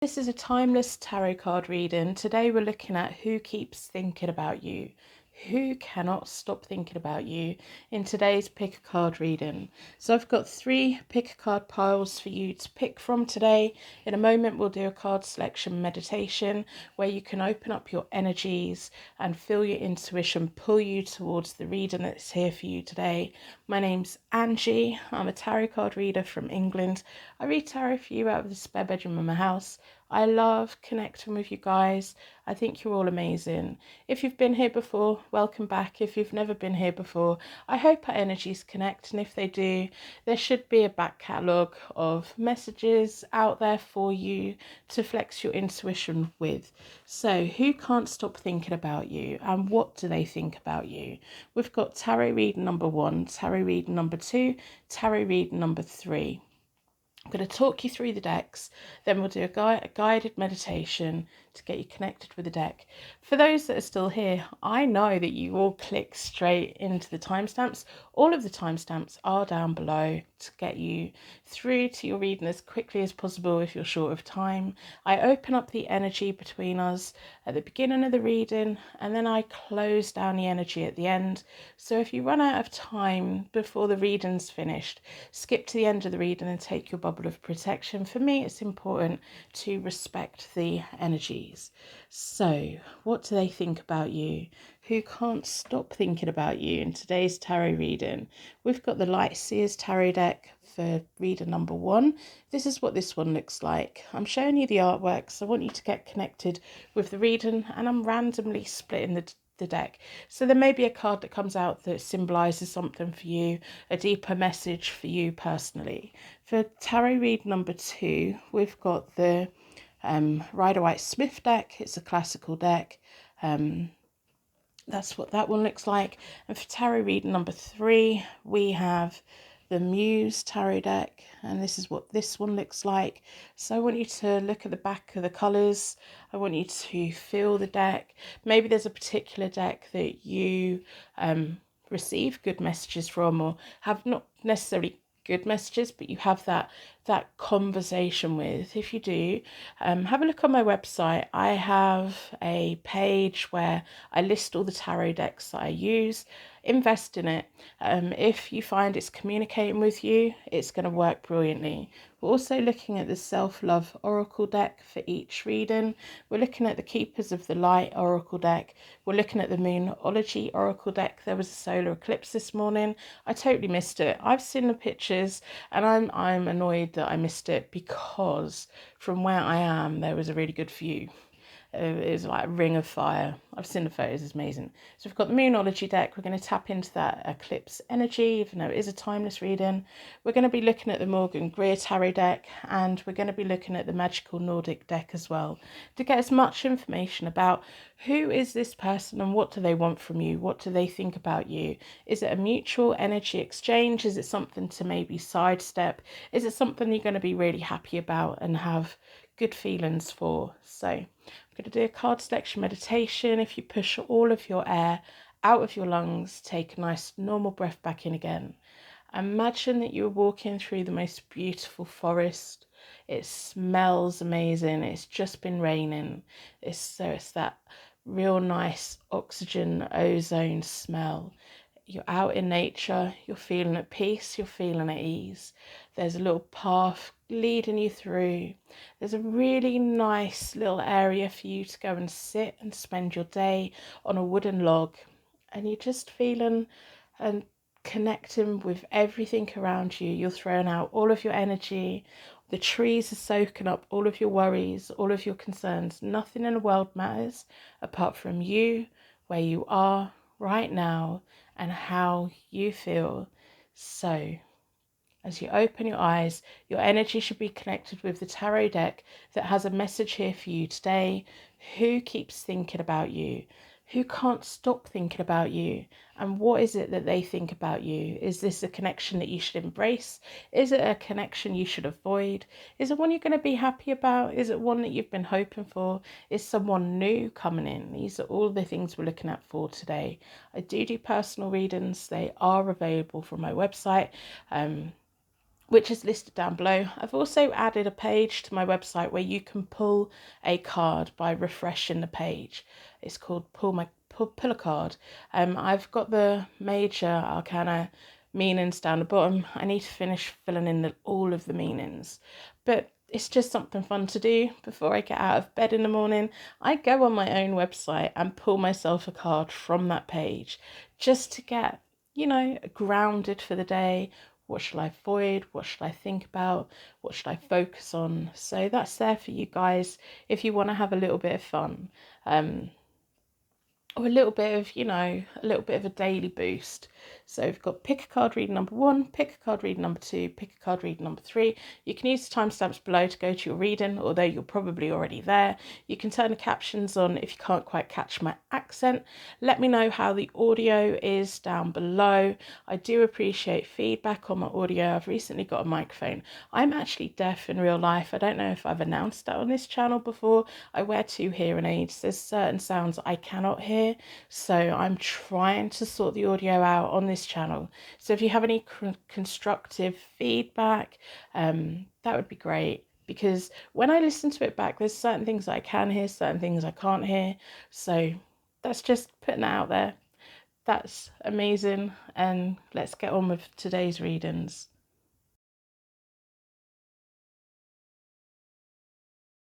This is a timeless tarot card reading. Today we're looking at who keeps thinking about you. Who cannot stop thinking about you in today's pick a card reading. So I've got 3 pick a card piles for you to pick from today. In a moment we'll do a card selection meditation where you can open up your energies and feel your intuition pull you towards the reading that's here for you today. My name's Angie. I'm a tarot card reader from England. I read tarot for you out of the spare bedroom of my house. I love connecting with you guys. I think you're all amazing. If you've been here before, welcome back. If you've never been here before, I hope our energies connect. And if they do, there should be a back catalogue of messages out there for you to flex your intuition with. So, who can't stop thinking about you and what do they think about you? We've got tarot read number 1, tarot read number 2, tarot read number 3. I'm going to talk you through the decks, then we'll do a guided meditation to get you connected with the deck. For those that are still here, I know that you all click straight into the timestamps. All of the timestamps are down below to get you through to your reading as quickly as possible if you're short of time. I open up the energy between us at the beginning of the reading and then I close down the energy at the end. So if you run out of time before the reading's finished, skip to the end of the reading and take your bubble of protection. For me, it's important to respect the energies. So, what do they think about you? Who can't stop thinking about you in today's tarot reading? We've got the Light Seers Tarot deck for reader number 1. This is what this one looks like. I'm showing you the artwork, so I want you to get connected with the reading, and I'm randomly splitting the deck. So there may be a card that comes out that symbolises something for you, a deeper message for you personally. For tarot read number 2, we've got the Rider-Waite-Smith deck. It's a classical deck. That's what that one looks like. And for tarot read number 3, we have the Muse tarot deck, and this is what this one looks like. So I want you to look at the back of the colours. I want you to feel the deck. Maybe there's a particular deck that you receive good messages from, or have not necessarily good messages, but you have that conversation with. If you do, have a look on my website. I have a page where I list all the tarot decks that I use. Invest in it. If you find it's communicating with you, it's going to work brilliantly. We're also looking at the Self-Love Oracle deck for each reading. We're looking at the Keepers of the Light Oracle deck. We're looking at the Moonology Oracle deck. There was a solar eclipse this morning. I totally missed it. I've seen the pictures and I'm annoyed that I missed it because from where I am there was a really good view. It was like a ring of fire. I've seen the photos, it's amazing. So we've got the Moonology deck. We're going to tap into that eclipse energy, even though it is a timeless reading. We're going to be looking at the Morgan Greer Tarot deck, and we're going to be looking at the Magical Nordic deck as well to get as much information about who is this person and what do they want from you? What do they think about you? Is it a mutual energy exchange? Is it something to maybe sidestep? Is it something you're going to be really happy about and have good feelings for? So I'm going to do a card selection meditation. If you push all of your air out of your lungs, take a nice normal breath back in again. Imagine that you're walking through the most beautiful forest. It smells amazing. It's just been raining. It's that real nice oxygen, ozone smell. You're out in nature, you're feeling at peace, you're feeling at ease. There's a little path leading you through. There's a really nice little area for you to go and sit and spend your day on a wooden log. And you're just feeling and connecting with everything around you. You're throwing out all of your energy. The trees are soaking up all of your worries, all of your concerns. Nothing in the world matters apart from you, where you are right now, and how you feel. So, as you open your eyes, your energy should be connected with the tarot deck that has a message here for you today. Who keeps thinking about you? Who can't stop thinking about you? And what is it that they think about you? Is this a connection that you should embrace? Is it a connection you should avoid? Is it one you're going to be happy about? Is it one that you've been hoping for? Is someone new coming in? These are all the things we're looking at for today. I do personal readings. They are available from my website. which is listed down below. I've also added a page to my website where you can pull a card by refreshing the page. It's called Pull a Card. I've got the major arcana meanings down the bottom. I need to finish filling in all of the meanings, but it's just something fun to do before I get out of bed in the morning. I go on my own website and pull myself a card from that page just to get, grounded for the day. What should I avoid? What should I think about? What should I focus on? So that's there for you guys if you want to have a little bit of fun. Or a little bit of a daily boost. So we've got pick a card reading number 1, pick a card reading number 2, pick a card reading number 3. You can use the timestamps below to go to your reading, although you're probably already there. You can turn the captions on if you can't quite catch my accent. Let me know how the audio is down below. I do appreciate feedback on my audio. I've recently got a microphone. I'm actually deaf in real life. I don't know if I've announced that on this channel before. I wear 2 hearing aids. There's certain sounds I cannot hear. So I'm trying to sort the audio out on this channel. So if you have any constructive feedback, that would be great. Because when I listen to it back, there's certain things I can hear, certain things I can't hear. So that's just putting that out there. That's amazing. And let's get on with today's readings.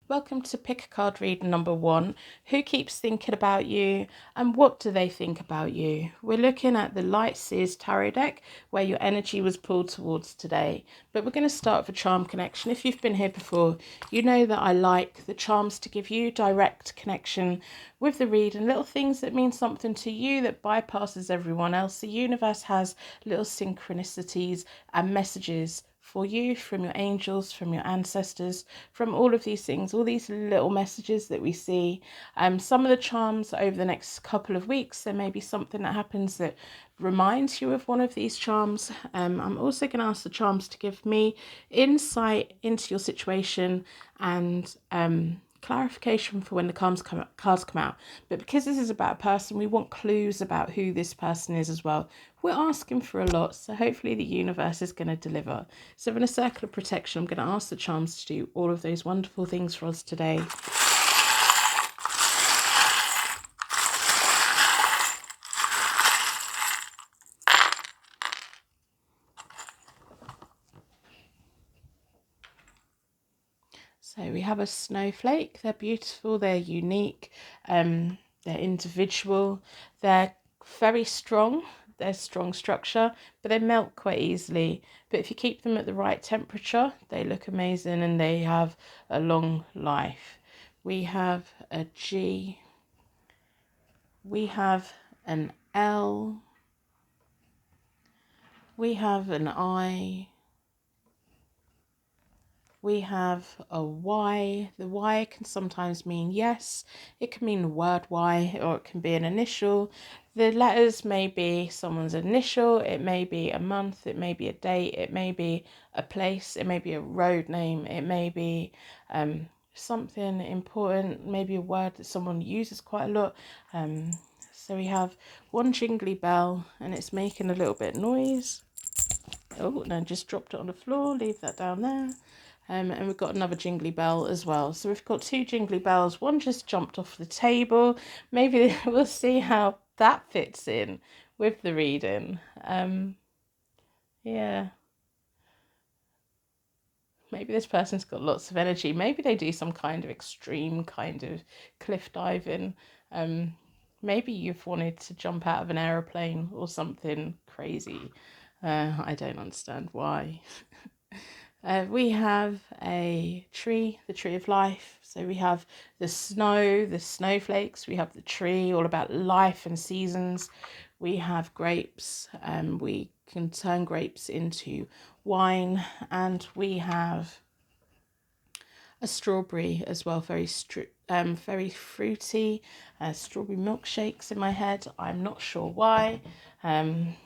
Welcome to pick a card reading number 1. Who keeps thinking about you and what do they think about you? We're looking at the Light Seers Tarot deck where your energy was pulled towards today. But we're going to start with a charm connection. If you've been here before, you know that I like the charms to give you direct connection with the reading. Little things that mean something to you that bypasses everyone else. The universe has little synchronicities and messages for you from your angels, from your ancestors, from all of these things, all these little messages that we see. Some of the charms over the next couple of weeks, there may be something that happens that reminds you of one of these charms. I'm also going to ask the charms to give me insight into your situation and clarification for when the cards come out. But because this is about a person, we want clues about who this person is as well. We're asking for a lot, so hopefully the universe is going to deliver. So in a circle of protection, I'm going to ask the charms to do all of those wonderful things for us today. So we have a snowflake. They're beautiful, they're unique, they're individual, they're very strong. They're strong structure, but they melt quite easily. But if you keep them at the right temperature, they look amazing and they have a long life. We have a G. We have an L. We have an I. We have a Y. The Y can sometimes mean yes. It can mean the word Y, or it can be an initial. The letters may be someone's initial. It may be a month. It may be a date. It may be a place. It may be a road name. It may be something important. Maybe a word that someone uses quite a lot. So we have one jingly bell, and it's making a little bit of noise. Oh, no, just dropped it on the floor. Leave that down there. And we've got another jingly bell as well. So we've got 2 jingly bells. One just jumped off the table. Maybe we'll see how that fits in with the reading. Yeah. Maybe this person's got lots of energy. Maybe they do some kind of extreme kind of cliff diving. Maybe you've wanted to jump out of an aeroplane or something crazy. I don't understand why. We have a tree, the tree of life. So we have the snow, the snowflakes. We have the tree, all about life and seasons. We have grapes. We can turn grapes into wine. And we have a strawberry as well, very fruity. Strawberry milkshakes in my head. I'm not sure why. And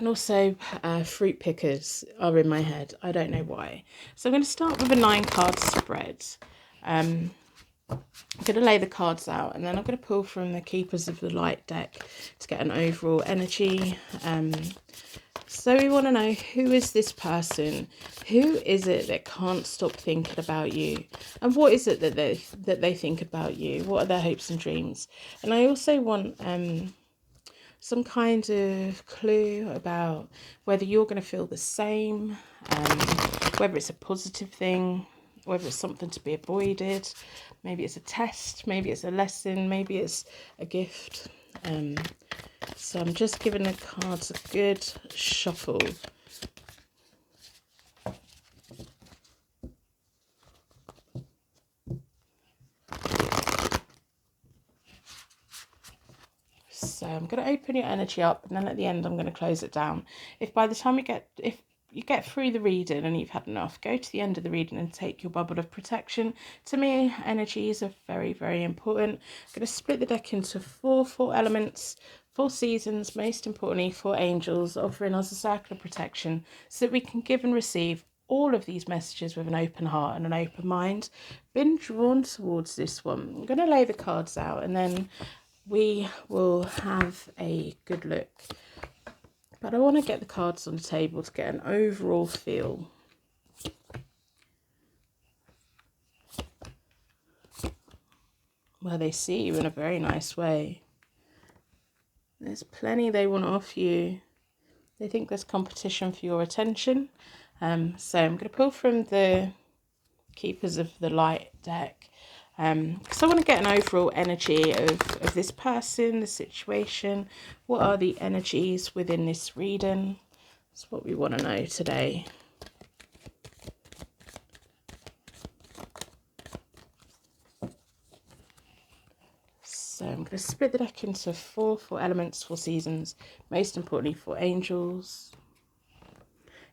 also fruit pickers are in my head. I don't know why. So I'm going to start with a 9-card spread. I'm going to lay the cards out, and then I'm going to pull from the Keepers of the Light deck to get an overall energy. So we want to know, who is this person? Who is it that can't stop thinking about you? And what is it that they think about you? What are their hopes and dreams? And I also want some kind of clue about whether you're going to feel the same, whether it's a positive thing, whether it's something to be avoided. Maybe it's a test, maybe it's a lesson, maybe it's a gift. So I'm just giving the cards a good shuffle. So I'm going to open your energy up, and then at the end I'm going to close it down. If by the time if you get through the reading and you've had enough, go to the end of the reading and take your bubble of protection. To me, energies are very, very important. I'm going to split the deck into four elements, 4 seasons, most importantly 4 angels, offering us a circle of protection so that we can give and receive all of these messages with an open heart and an open mind. Been drawn towards this one. I'm going to lay the cards out, and then we will have a good look. But I want to get the cards on the table to get an overall feel. Well, they see you in a very nice way. There's plenty they want to offer you. They think there's competition for your attention. So I'm going to pull from the Keepers of the Light deck. So I want to get an overall energy of this person, the situation. What are the energies within this reading? That's what we want to know today. So I'm going to split the deck into 4 elements, 4 seasons, most importantly 4 angels.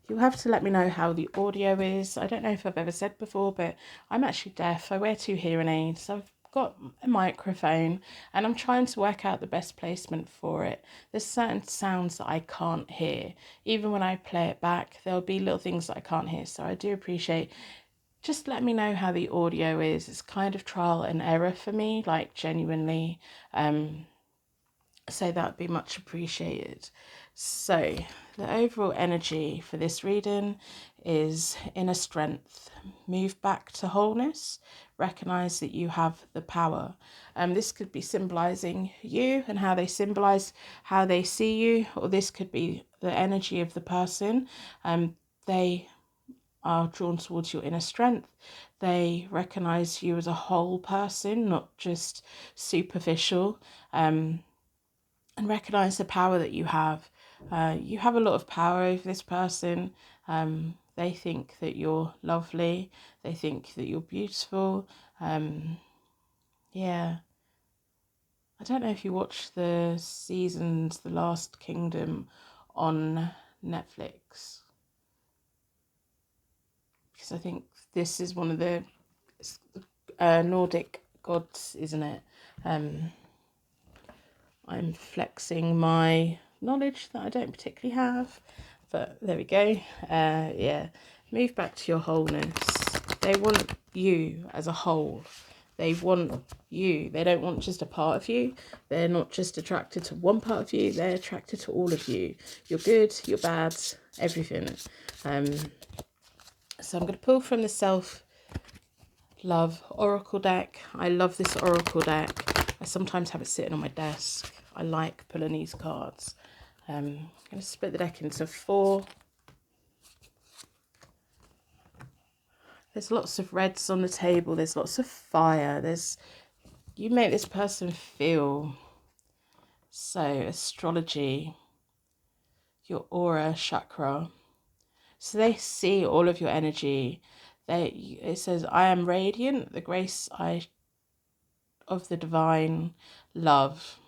You'll have to let me know how the audio is. I don't know if I've ever said before, but I'm actually deaf. I wear 2 hearing aids. I've got a microphone, and I'm trying to work out the best placement for it. There's certain sounds that I can't hear. Even when I play it back, there'll be little things that I can't hear. So I do appreciate, just let me know how the audio is. It's kind of trial and error for me, like genuinely. So that'd be much appreciated. So the overall energy for this reading is inner strength. Move back to wholeness. Recognize that you have the power. This could be symbolizing you and how they symbolize how they see you, or this could be the energy of the person. They are drawn towards your inner strength. They recognize you as a whole person, not just superficial. And recognize the power that you have. You have a lot of power over this person. They think that you're lovely. They think that you're beautiful. Yeah. I don't know if you watch the seasons, The Last Kingdom on Netflix, because I think this is one of the Nordic gods, isn't it? I'm flexing my knowledge that I don't particularly have, but there we go. Yeah, move back to your wholeness. They want you as a whole. They want you. They don't want just a part of you. They're not just attracted to one part of you. They're attracted to all of you. You're good, you're bad, everything. So I'm going to pull from the Self-Love Oracle deck. I love this Oracle deck. I sometimes have it sitting on my desk. I like pulling these cards. I'm going to split the deck into 4. There's lots of reds on the table. There's lots of fire. You make this person feel. So astrology, your aura chakra. So they see all of your energy. It says, I am radiant, the grace of the divine love.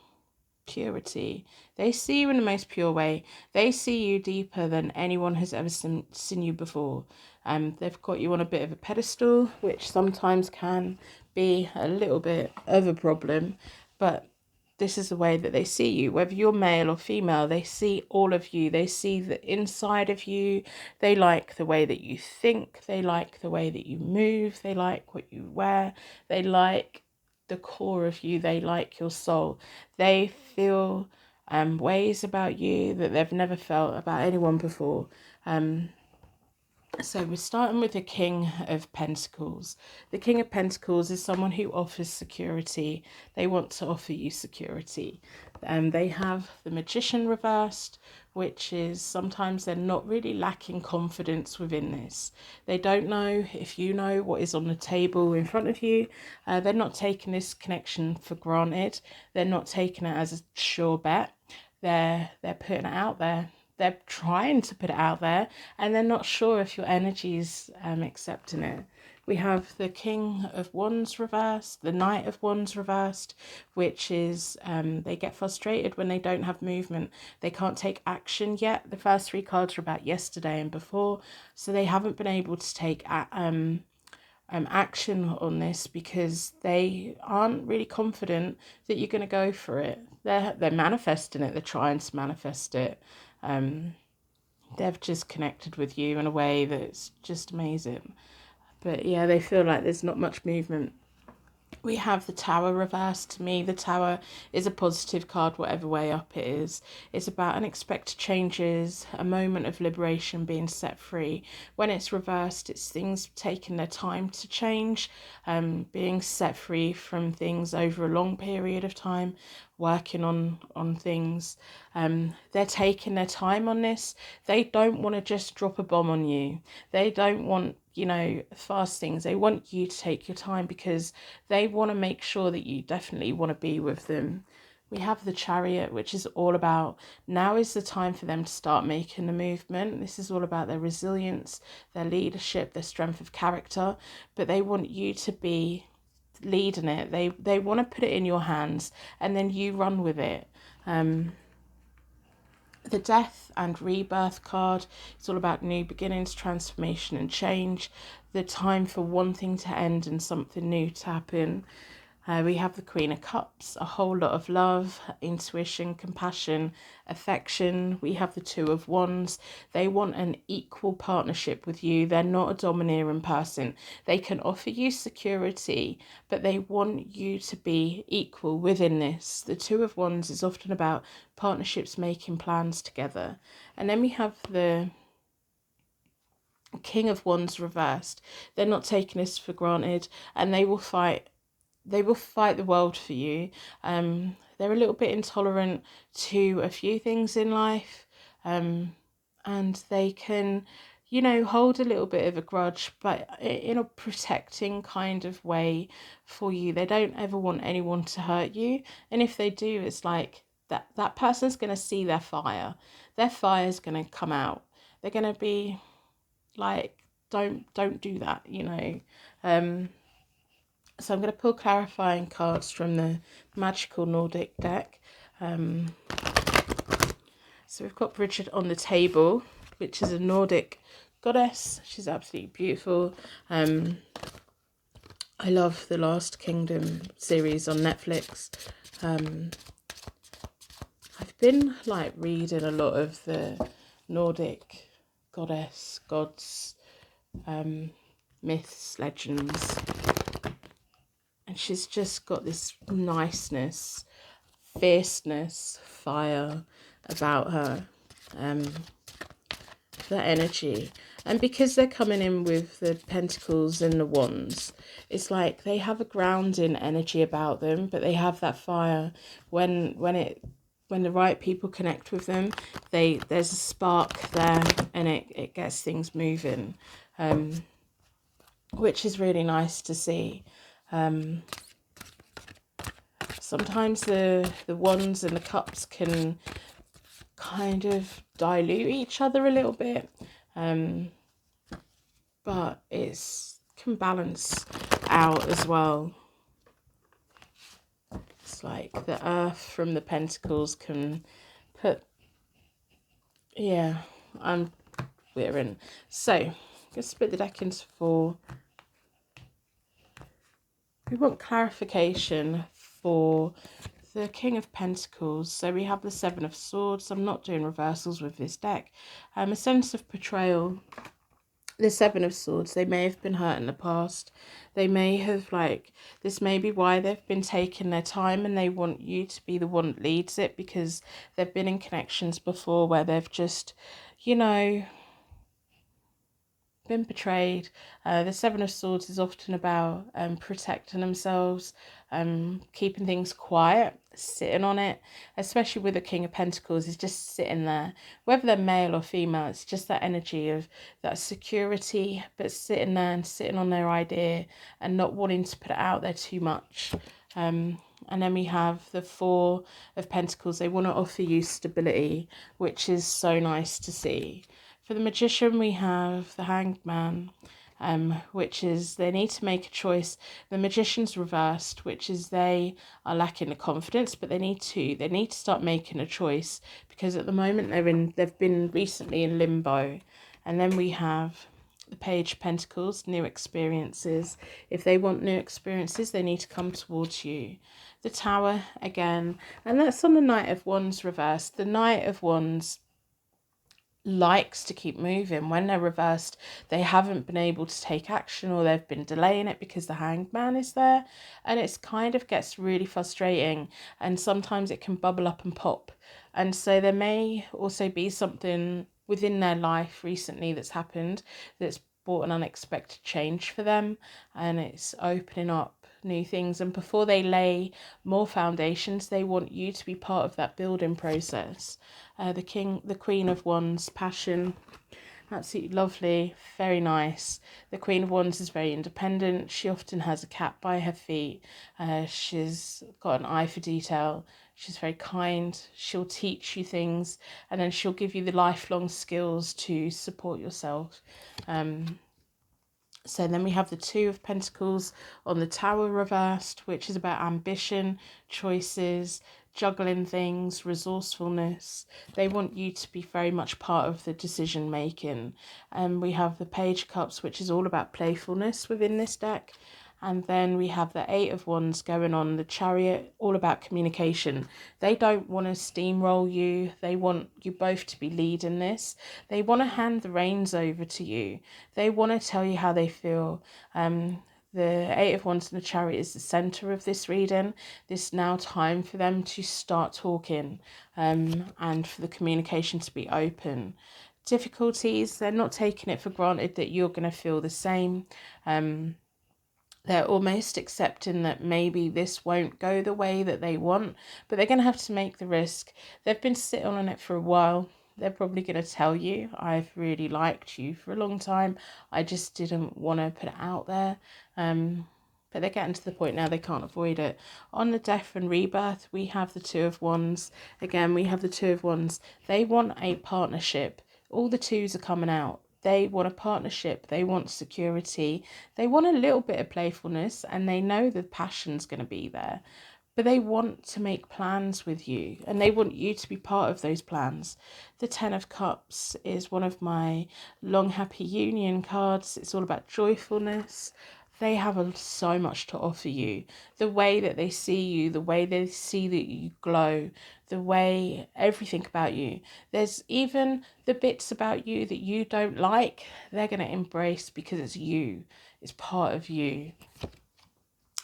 Purity. They see you in the most pure way. They see you deeper than anyone has ever seen you before. They've got you on a bit of a pedestal, which sometimes can be a little bit of a problem, but this is the way that they see you. Whether you're male or female, they see all of you. They see the inside of you. They like the way that you think. They like the way that you move. They like what you wear. They like the core of you. They like your soul. They feel ways about you that they've never felt about anyone before. So we're starting with the King of Pentacles. The King of Pentacles is someone who offers security. They want to offer you security. They have the Magician reversed, which is sometimes they're not really lacking confidence within this. They don't know if you know what is on the table in front of you. They're not taking this connection for granted. They're not taking it as a sure bet. They're putting it out there. They're trying to put it out there, and they're not sure if your energy's accepting it. We have the King of Wands reversed, the Knight of Wands reversed, which is they get frustrated when they don't have movement. They can't take action yet. The first three cards are about yesterday and before, so they haven't been able to take action on this because they aren't really confident that you're going to go for it. They're manifesting it. They're trying to manifest it. They've just connected with you in a way that's just amazing. But yeah, they feel like there's not much movement. We have the Tower reversed. To me, the Tower is a positive card, whatever way up it is. It's about unexpected changes, a moment of liberation, being set free. When it's reversed, it's things taking their time to change, being set free from things over a long period of time, working on things. They're taking their time on this. They don't want to just drop a bomb on you. They don't want, fast things. They want you to take your time because they want to make sure that you definitely want to be with them. We have the Chariot, which is all about now is the time for them to start making the movement. This is all about their resilience, their leadership, their strength of character, but they want you to be leading it. They want to put it in your hands and then you run with it. The Death and Rebirth card, it's all about new beginnings, transformation and change. The time for one thing to end and something new to happen. We have the Queen of Cups, a whole lot of love, intuition, compassion, affection. We have the Two of Wands. They want an equal partnership with you. They're not a domineering person. They can offer you security, but they want you to be equal within this. The Two of Wands is often about partnerships, making plans together. And then we have the King of Wands reversed. They're not taking this for granted, and they will fight the world for you. They're a little bit intolerant to a few things in life, and they can, hold a little bit of a grudge, but in a protecting kind of way for you. They don't ever want anyone to hurt you, and if they do, it's like that person's going to see their fire. Their fire is going to come out. They're going to be like, don't do that, So I'm going to pull clarifying cards from the Magical Nordic deck. So we've got Bridget on the table, which is a Nordic goddess. She's absolutely beautiful. I love the Last Kingdom series on Netflix. I've been reading a lot of the Nordic gods, myths, legends. And she's just got this niceness, fierceness, fire about her, that energy. And because they're coming in with the pentacles and the wands, it's like they have a grounding energy about them, but they have that fire. When the right people connect with them, there's a spark there, and it gets things moving, which is really nice to see. Sometimes the wands and the cups can kind of dilute each other a little bit, but it's can balance out as well. It's like the earth from the pentacles can put, we're in. So let's split the deck into four. We want clarification for the King of Pentacles. So we have the Seven of Swords. I'm not doing reversals with this deck. A sense of betrayal. The Seven of Swords, they may have been hurt in the past. They may have, like, this may be why they've been taking their time and they want you to be the one that leads it, because they've been in connections before where they've just, you know, been betrayed. The Seven of Swords is often about protecting themselves, keeping things quiet, sitting on it, especially with the King of Pentacles, is just sitting there. Whether they're male or female, it's just that energy of that security, but sitting there and sitting on their idea and not wanting to put it out there too much. And then we have the Four of Pentacles. They want to offer you stability, which is so nice to see. For the Magician, we have the Hanged Man, which is they need to make a choice. The Magician's reversed, which is they are lacking the confidence, but they need to start making a choice, because at the moment they've been recently in limbo. And then we have the Page of Pentacles, new experiences. If they want new experiences, they need to come towards you. The Tower again, and that's on the Knight of Wands reversed. The Knight of Wands likes to keep moving. When they're reversed, they haven't been able to take action, or they've been delaying it because the Hanged Man is there, and it's kind of gets really frustrating, and sometimes it can bubble up and pop. And so there may also be something within their life recently that's happened that's brought an unexpected change for them, and it's opening up new things. And before they lay more foundations, they want you to be part of that building process. The Queen of Wands, passion, absolutely lovely, very nice. The Queen of Wands is very independent. She often has a cat by her feet. She's got an eye for detail. She's very kind. She'll teach you things, and then she'll give you the lifelong skills to support yourself. So then we have the Two of Pentacles on the Tower reversed, which is about ambition, choices, juggling things, resourcefulness. They want you to be very much part of the decision making. And we have the Page of Cups, which is all about playfulness within this deck. And then we have the Eight of Wands going on the Chariot, all about communication. They don't want to steamroll you. They want you both to be leading this. They want to hand the reins over to you. They want to tell you how they feel. The Eight of Wands and the Chariot is the centre of this reading. This now time for them to start talking, and for the communication to be open. Difficulties, they're not taking it for granted that you're going to feel the same. They're almost accepting that maybe this won't go the way that they want, but they're going to have to make the risk. They've been sitting on it for a while. They're probably going to tell you, I've really liked you for a long time. I just didn't want to put it out there. But they're getting to the point now they can't avoid it. On the Death and Rebirth, we have the Two of Wands. Again, we have the Two of Wands. They want a partnership. All the twos are coming out. They want a partnership. They want security. They want a little bit of playfulness, and they know the passion's going to be there. But they want to make plans with you, and they want you to be part of those plans. The Ten of Cups is one of my long happy union cards. It's all about joyfulness. They have so much to offer you. The way that they see you, the way they see that you glow, the way everything about you. There's even the bits about you that you don't like, they're going to embrace because it's you. It's part of you.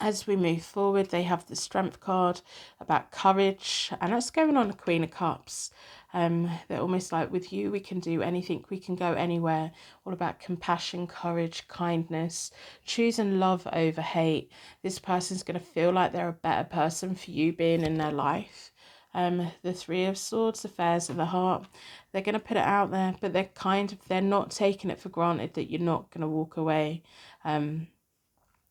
As we move forward, they have the Strength card about courage, and that's going on the Queen of Cups. They're almost like, with you, we can do anything, we can go anywhere. All about compassion, courage, kindness, choosing love over hate. This person's going to feel like they're a better person for you being in their life. The Three of Swords, affairs of the heart. They're going to put it out there, but they're not taking it for granted that you're not going to walk away.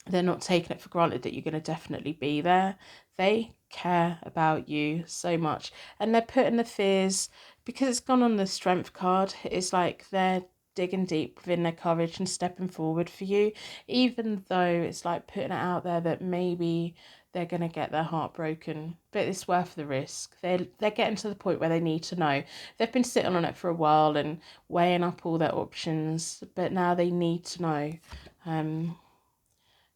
They're not taking it for granted that you're going to definitely be there. They care about you so much, and they're putting the fears, because it's gone on the Strength card, it's like they're digging deep within their courage and stepping forward for you, even though it's like putting it out there that maybe they're going to get their heart broken, but it's worth the risk. They're getting to the point where they need to know. They've been sitting on it for a while and weighing up all their options, but now they need to know.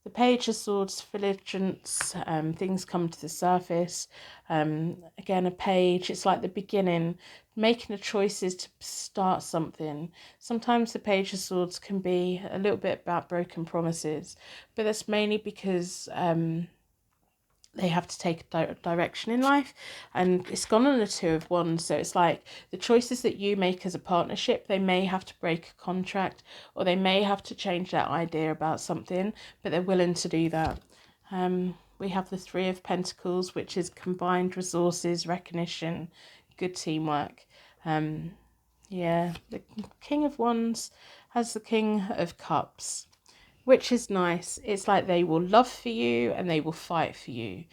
The Page of Swords, vigilance, things come to the surface. Again, a page, it's like the beginning, making the choices to start something. Sometimes the Page of Swords can be a little bit about broken promises, but that's mainly because they have to take a direction in life, and it's gone on a Two of Wands. So it's like the choices that you make as a partnership, they may have to break a contract, or they may have to change that idea about something, but they're willing to do that. We have the Three of Pentacles, which is combined resources, recognition, good teamwork. Yeah, the King of Wands has the King of Cups, which is nice. It's like they will love for you and they will fight for you.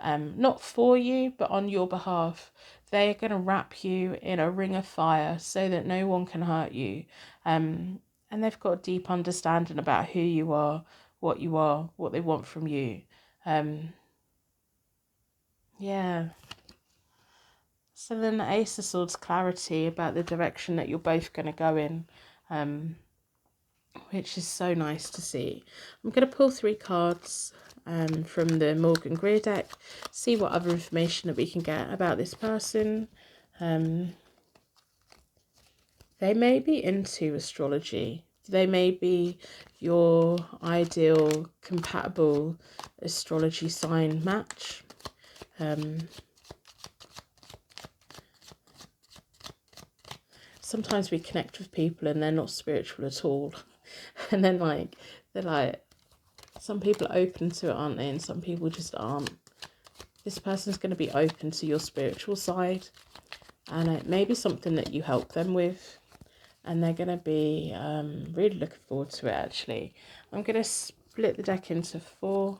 Not for you, but on your behalf. They're going to wrap you in a ring of fire so that no one can hurt you. And they've got a deep understanding about who you are, what they want from you. Yeah. So then the Ace of Swords, clarity about the direction that you're both going to go in. Which is so nice to see. I'm going to pull 3 cards from the Morgan Greer deck, see what other information that we can get about this person. They may be into astrology. They may be your ideal compatible astrology sign match. Sometimes we connect with people and they're not spiritual at all. And then they're like, some people are open to it, aren't they? And some people just aren't. This person's going to be open to your spiritual side. And it may be something that you help them with. And they're going to be really looking forward to it, actually. I'm going to split the deck into 4.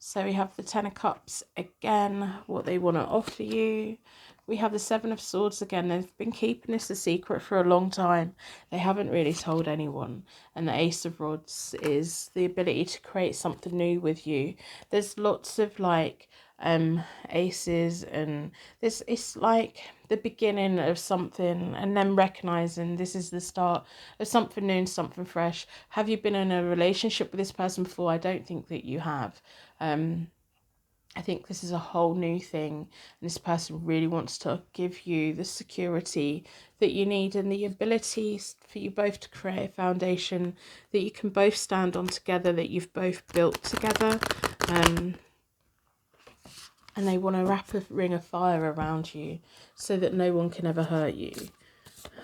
So we have the Ten of Cups again, what they want to offer you. We have the Seven of Swords again. They've been keeping this a secret for a long time. They haven't really told anyone. And the Ace of Rods is the ability to create something new with you. There's lots of aces, and this it's like the beginning of something, and then recognizing this is the start of something new and something fresh. Have you been in a relationship with this person before? I don't think that you have. I think this is a whole new thing, and this person really wants to give you the security that you need and the ability for you both to create a foundation that you can both stand on together, that you've both built together. And they want to wrap a ring of fire around you so that no one can ever hurt you.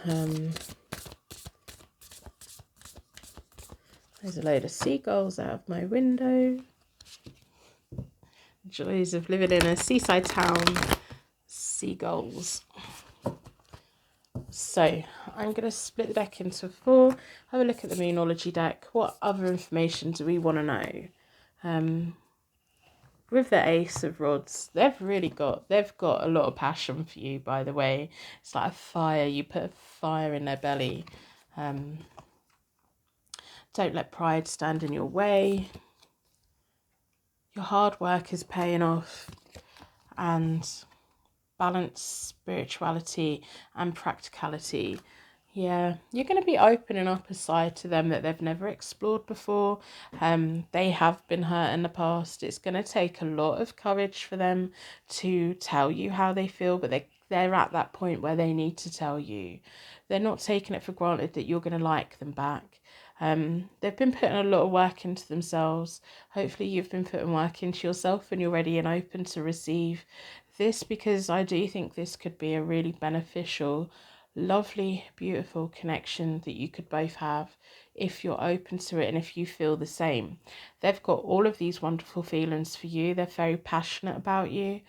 There's a load of seagulls out of my window. Joys of living in a seaside town. Seagulls. So I'm going to split the deck into 4. Have a look at the Moonology deck. What other information do we want to know? With the Ace of Rods, they've got a lot of passion for you, by the way. It's like a fire. You put a fire in their belly. Don't let pride stand in your way. Your hard work is paying off, and balance spirituality and practicality. Yeah, you're going to be opening up a side to them that they've never explored before. They have been hurt in the past. It's going to take a lot of courage for them to tell you how they feel, but they're at that point where they need to tell you. They're not taking it for granted that you're going to like them back. They've been putting a lot of work into themselves. Hopefully you've been putting work into yourself and you're ready and open to receive this, because I do think this could be a really beneficial, lovely, beautiful connection that you could both have if you're open to it and if you feel the same. They've got all of these wonderful feelings for you. They're very passionate about you.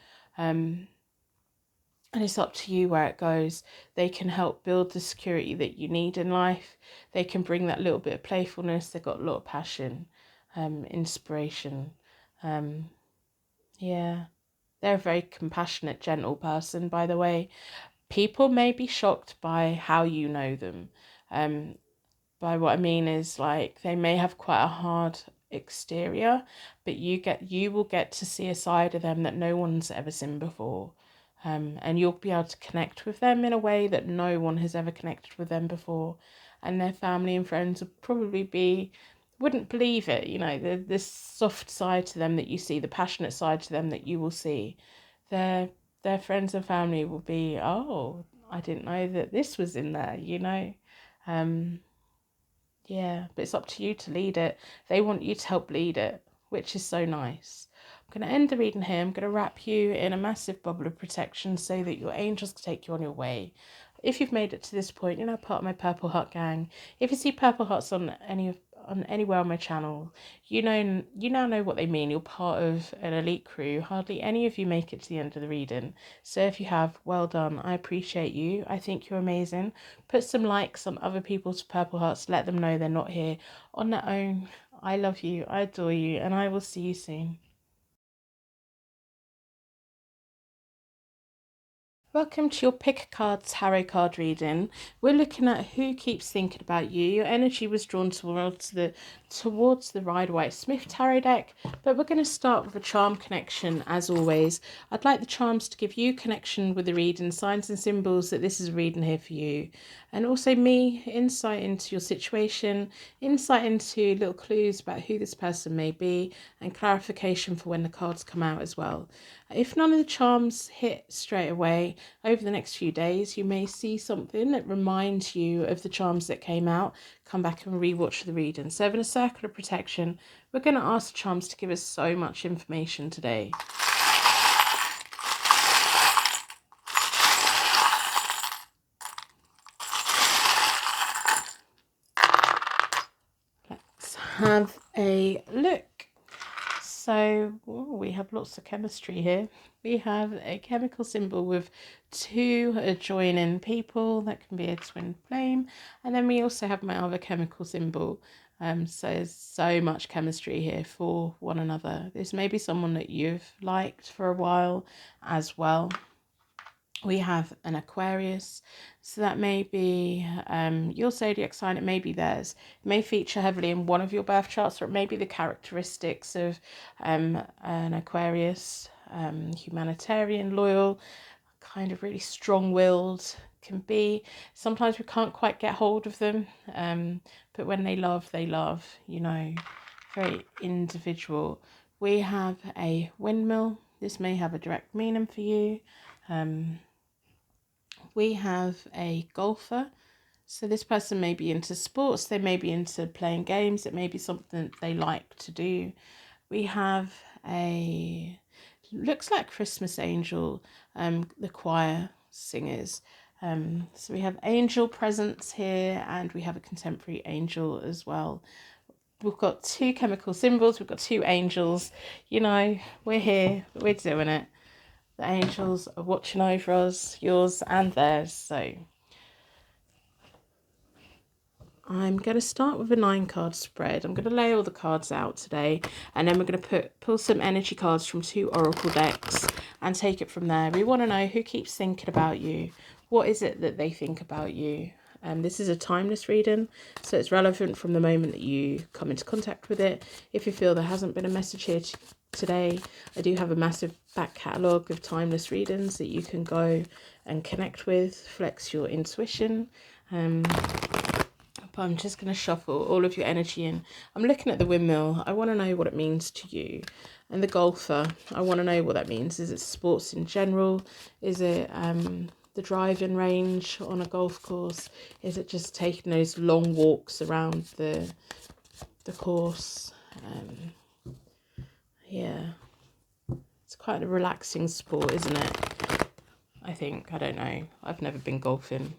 And it's up to you where it goes. They can help build the security that you need in life. They can bring that little bit of playfulness. They've got a lot of passion, inspiration. Yeah. They're a very compassionate, gentle person, by the way. People may be shocked by how you know them. By what I mean is, they may have quite a hard exterior, but you will get to see a side of them that no one's ever seen before. And you'll be able to connect with them in a way that no one has ever connected with them before. And their family and friends would probably wouldn't believe it, this soft side to them that you see, the passionate side to them that you will see. Their friends and family will be, oh, I didn't know that this was in there. Yeah, but it's up to you to lead it. They want you to help lead it, which is so nice. I'm going to end the reading here. I'm going to wrap you in a massive bubble of protection so that your angels can take you on your way. If you've made it to this point, you're now part of my Purple Heart gang. If you see Purple Hearts on anywhere on my channel, you now know what they mean. You're part of an elite crew. Hardly any of you make it to the end of the reading. So if you have, well done. I appreciate you. I think you're amazing. Put some likes on other people's Purple Hearts. Let them know they're not here on their own. I love you. I adore you. And I will see you soon. Welcome to your Pick a Card Tarot card reading. We're looking at who keeps thinking about you. Your energy was drawn towards the Rider-Waite-Smith tarot deck, but we're going to start with a charm connection as always. I'd like the charms to give you connection with the reading, signs and symbols that this is a reading here for you. And also me, insight into your situation, insight into little clues about who this person may be, and clarification for when the cards come out as well. If none of the charms hit straight away, over the next few days, you may see something that reminds you of the charms that came out. Come back and rewatch the reading. So in a circle of protection, we're going to ask the charms to give us so much information today. Let's have a look. So we have lots of chemistry here. We have a chemical symbol with two adjoining people. That can be a twin flame. And then we also have my other chemical symbol. So there's so much chemistry here for one another. This may be someone that you've liked for a while as well. We have an Aquarius, so that may be your zodiac sign, it may be theirs. It may feature heavily in one of your birth charts, or it may be the characteristics of an Aquarius, humanitarian, loyal, kind of really strong-willed, can be. Sometimes we can't quite get hold of them, but when they love, very individual. We have a windmill. This may have a direct meaning for you. We have a golfer. So this person may be into sports. They may be into playing games. It may be something they like to do. We have looks like Christmas angel, the choir singers. So we have angel presence here, and we have a contemporary angel as well. We've got two chemical symbols. We've got two angels. We're here. We're doing it. The angels are watching over us, yours and theirs. So I'm going to start with a 9-card spread. I'm going to lay all the cards out today, and then we're going to pull some energy cards from 2 oracle decks and take it from there. We want to know who keeps thinking about you. What is it that they think about you? This is a timeless reading, so it's relevant from the moment that you come into contact with it. If you feel there hasn't been a message here today, I do have a massive back catalogue of timeless readings that you can go and connect with, flex your intuition. But I'm just going to shuffle all of your energy in. I'm looking at the windmill. I want to know what it means to you. And the golfer, I want to know what that means. Is it sports in general? Is it the driving range on a golf course? Is it just taking those long walks around the course? Yeah, it's quite a relaxing sport, isn't it? I think. I don't know. I've never been golfing.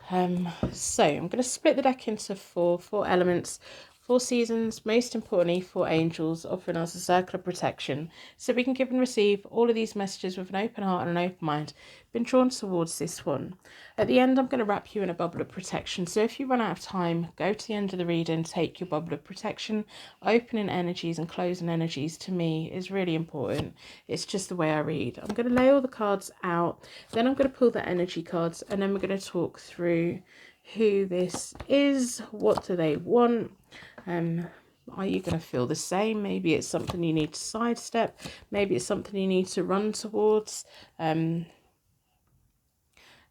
So I'm going to split the deck into four elements, 4 seasons, most importantly 4 angels, offering us a circle of protection so we can give and receive all of these messages with an open heart and an open mind. Been drawn towards this one. At the end, I'm going to wrap you in a bubble of protection, so if you run out of time, go to the end of the reading, take your bubble of protection. Opening energies and closing energies to me is really important. It's just the way I read. I'm going to lay all the cards out, then I'm going to pull the energy cards, and then we're going to talk through who this is, what do they want. Are you going to feel the same? Maybe it's something you need to sidestep. Maybe it's something you need to run towards.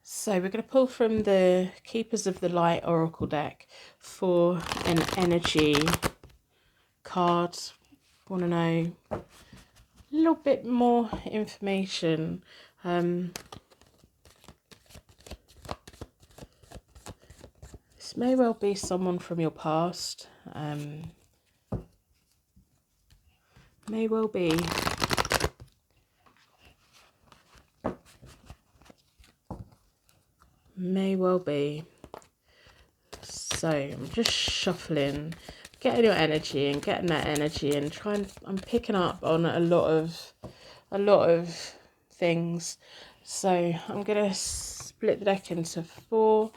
So we're going to pull from the Keepers of the Light Oracle deck for an energy card. Want to know a little bit more information. This may well be someone from your past. May well be. May well be. So I'm just shuffling, getting your energy and getting that energy and I'm picking up on a lot of things. So I'm gonna split the deck into 4.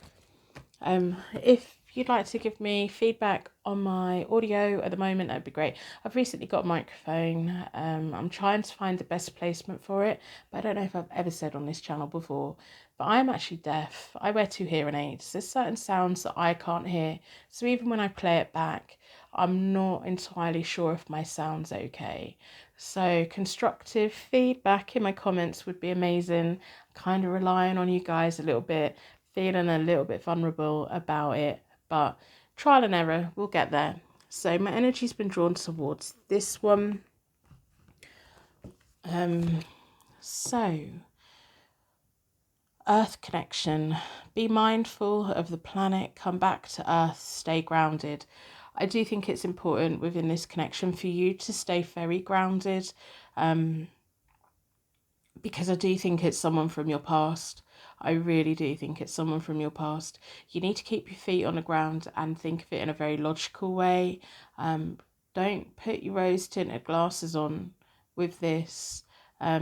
If you'd like to give me feedback on my audio at the moment, that'd be great. I've recently got a microphone. I'm trying to find the best placement for it, but I don't know if I've ever said on this channel before, but I'm actually deaf. I wear 2 hearing aids. There's certain sounds that I can't hear. So even when I play it back, I'm not entirely sure if my sound's okay. So constructive feedback in my comments would be amazing. Kind of relying on you guys a little bit, feeling a little bit vulnerable about it, but trial and error, we'll get there. So my energy's been drawn towards this one. So Earth connection. Be mindful of the planet, come back to Earth, stay grounded. I do think it's important within this connection for you to stay very grounded, because I do think it's someone from your past. I really do think it's someone from your past. You need to keep your feet on the ground and think of it in a very logical way. Don't put your rose tinted glasses on with this. I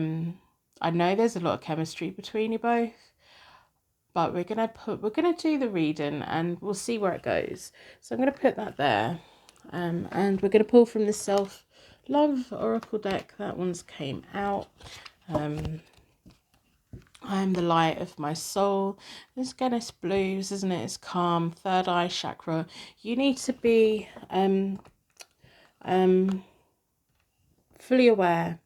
know there's a lot of chemistry between you both, but we're gonna do the reading and we'll see where it goes. So I'm gonna put that there, and we're gonna pull from the Self Love Oracle deck. That one's came out. I am the light of my soul. This again is blues, isn't it? It's calm. Third eye chakra. You need to be fully aware.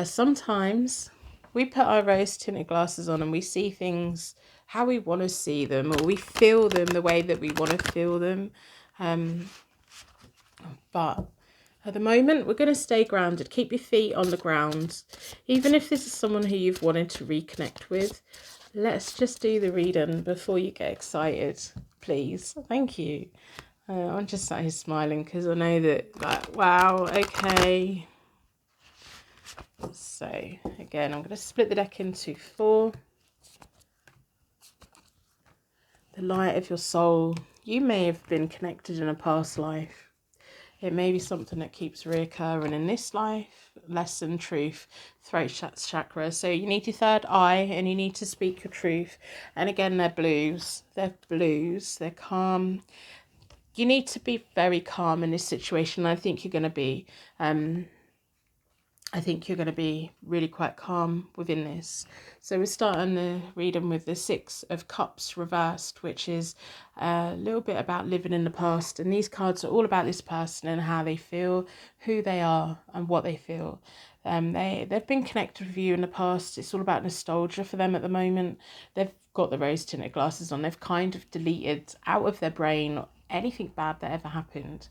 Sometimes we put our rose tinted glasses on and we see things how we want to see them, or we feel them the way that we want to feel them. But at the moment, we're going to stay grounded. Keep your feet on the ground. Even if this is someone who you've wanted to reconnect with, let's just do the reading before you get excited, please. Thank you. I'm just sat here smiling because I know that, like, wow, okay. So, again, I'm going to split the deck into 4. The light of your soul. You may have been connected in a past life. It may be something that keeps reoccurring in this life. Lesson, truth, throat chakra. So you need your third eye and you need to speak your truth. And again, they're blues. They're blues. They're calm. You need to be very calm in this situation. I think you're going to be. I think you're going to be really quite calm within this. So we're starting the reading with the 6 of Cups reversed, which is a little bit about living in the past. And these cards are all about this person and how they feel, who they are and what they feel. They've been connected with you in the past. It's all about nostalgia for them at the moment. They've got the rose tinted glasses on. They've kind of deleted out of their brain anything bad that ever happened.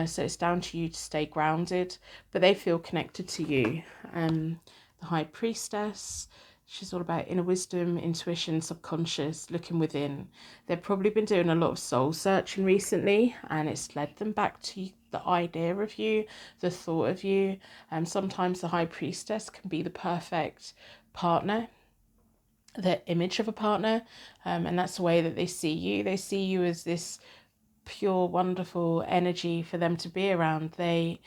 So it's down to you to stay grounded, but they feel connected to you. The High Priestess, she's all about inner wisdom, intuition, subconscious, looking within. They've probably been doing a lot of soul searching recently, and it's led them back to the idea of you, the thought of you. Sometimes the High Priestess can be the perfect partner, the image of a partner, and that's the way that they see you. They see you as this pure, wonderful energy for them to be around. They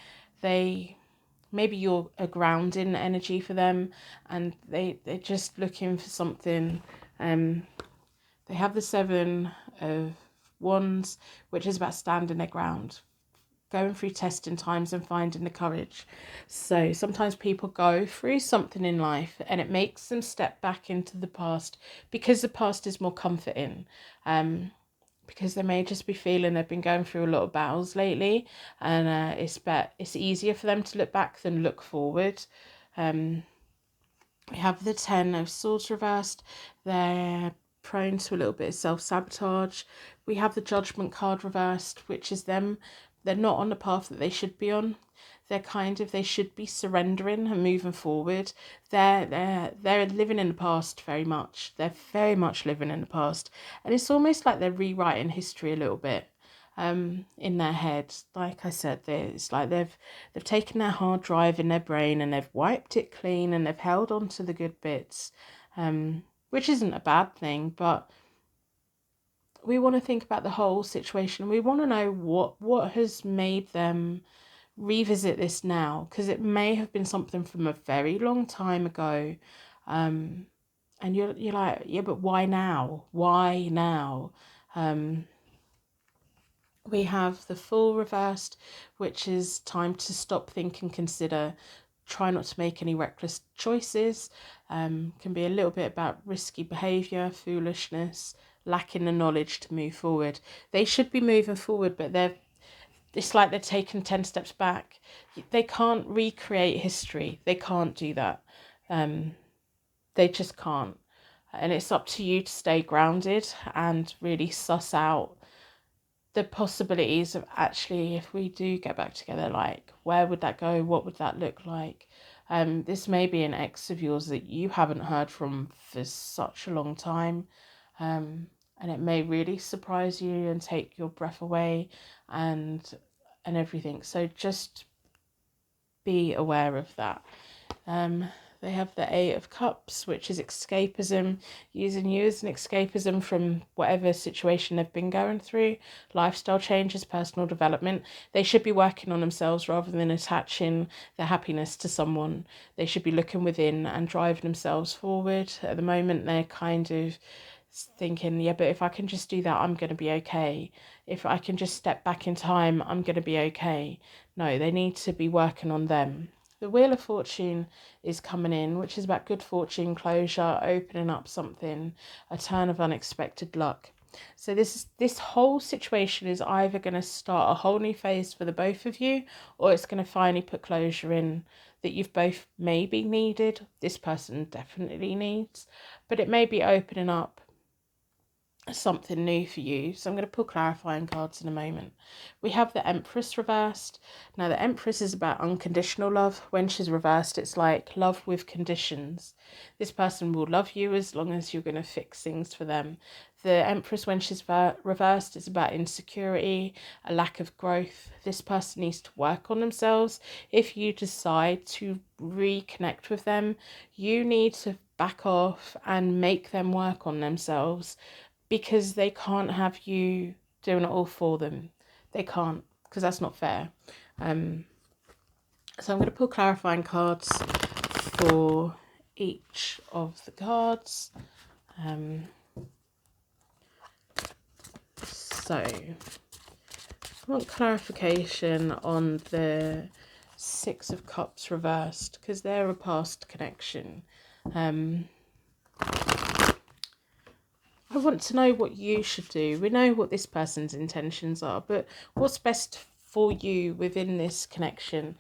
maybe you're a grounding energy for them, and they're just looking for something. They have the 7 of Wands, which is about standing their ground, going through testing times and finding the courage. So sometimes people go through something in life and it makes them step back into the past because the past is more comforting. because they may just be feeling they've been going through a lot of battles lately, and it's easier for them to look back than look forward. We have the 10 of Swords reversed. They're prone to a little bit of self-sabotage. We have the Judgment card reversed, which is them. They're not on the path that they should be on. They should be surrendering and moving forward. They're living in the past very much. They're very much living in the past. And it's almost like they're rewriting history a little bit in their head. Like I said, it's like they've taken their hard drive in their brain and they've wiped it clean and they've held on to the good bits, which isn't a bad thing, but we want to think about the whole situation. We want to know what has made them revisit this now, because it may have been something from a very long time ago, and you're like, yeah, but why now? Why now? We have the Fool reversed, which is time to stop, think and consider. Try not to make any reckless choices. Can be a little bit about risky behaviour, foolishness, lacking the knowledge to move forward. They should be moving forward, but it's like they're taking 10 steps back. They can't recreate history. They can't do that. They just can't. And it's up to you to stay grounded and really suss out the possibilities of, actually, if we do get back together, like, where would that go? What would that look like? This may be an ex of yours that you haven't heard from for such a long time. And it may really surprise you and take your breath away and everything. So just be aware of that. They have the Eight of Cups, which is escapism, using you as an escapism from whatever situation they've been going through, lifestyle changes, personal development. They should be working on themselves rather than attaching their happiness to someone. They should be looking within and driving themselves forward. At the moment, they're kind of thinking, yeah, but if I can just do that, I'm going to be okay. If I can just step back in time, I'm going to be okay. No, they need to be working on them. The Wheel of Fortune is coming in, which is about good fortune, closure, opening up something, a turn of unexpected luck. So this whole situation is either going to start a whole new phase for the both of you, or it's going to finally put closure in that you've both maybe needed. This person definitely needs, but it may be opening up something new for you. So I'm going to pull clarifying cards in a moment. We have the Empress reversed. Now the Empress is about unconditional love. When she's reversed, it's like love with conditions. This person will love you as long as you're going to fix things for them. The Empress, when she's reversed, is about insecurity, a lack of growth. This person needs to work on themselves. If you decide to reconnect with them, you need to back off and make them work on themselves, because they can't have you doing it all for them. They can't, because that's not fair. So I'm going to pull clarifying cards for each of the cards. So I want clarification on the Six of Cups reversed, because they're a past connection. I want to know what you should do. We know what this person's intentions are, but what's best for you within this connection?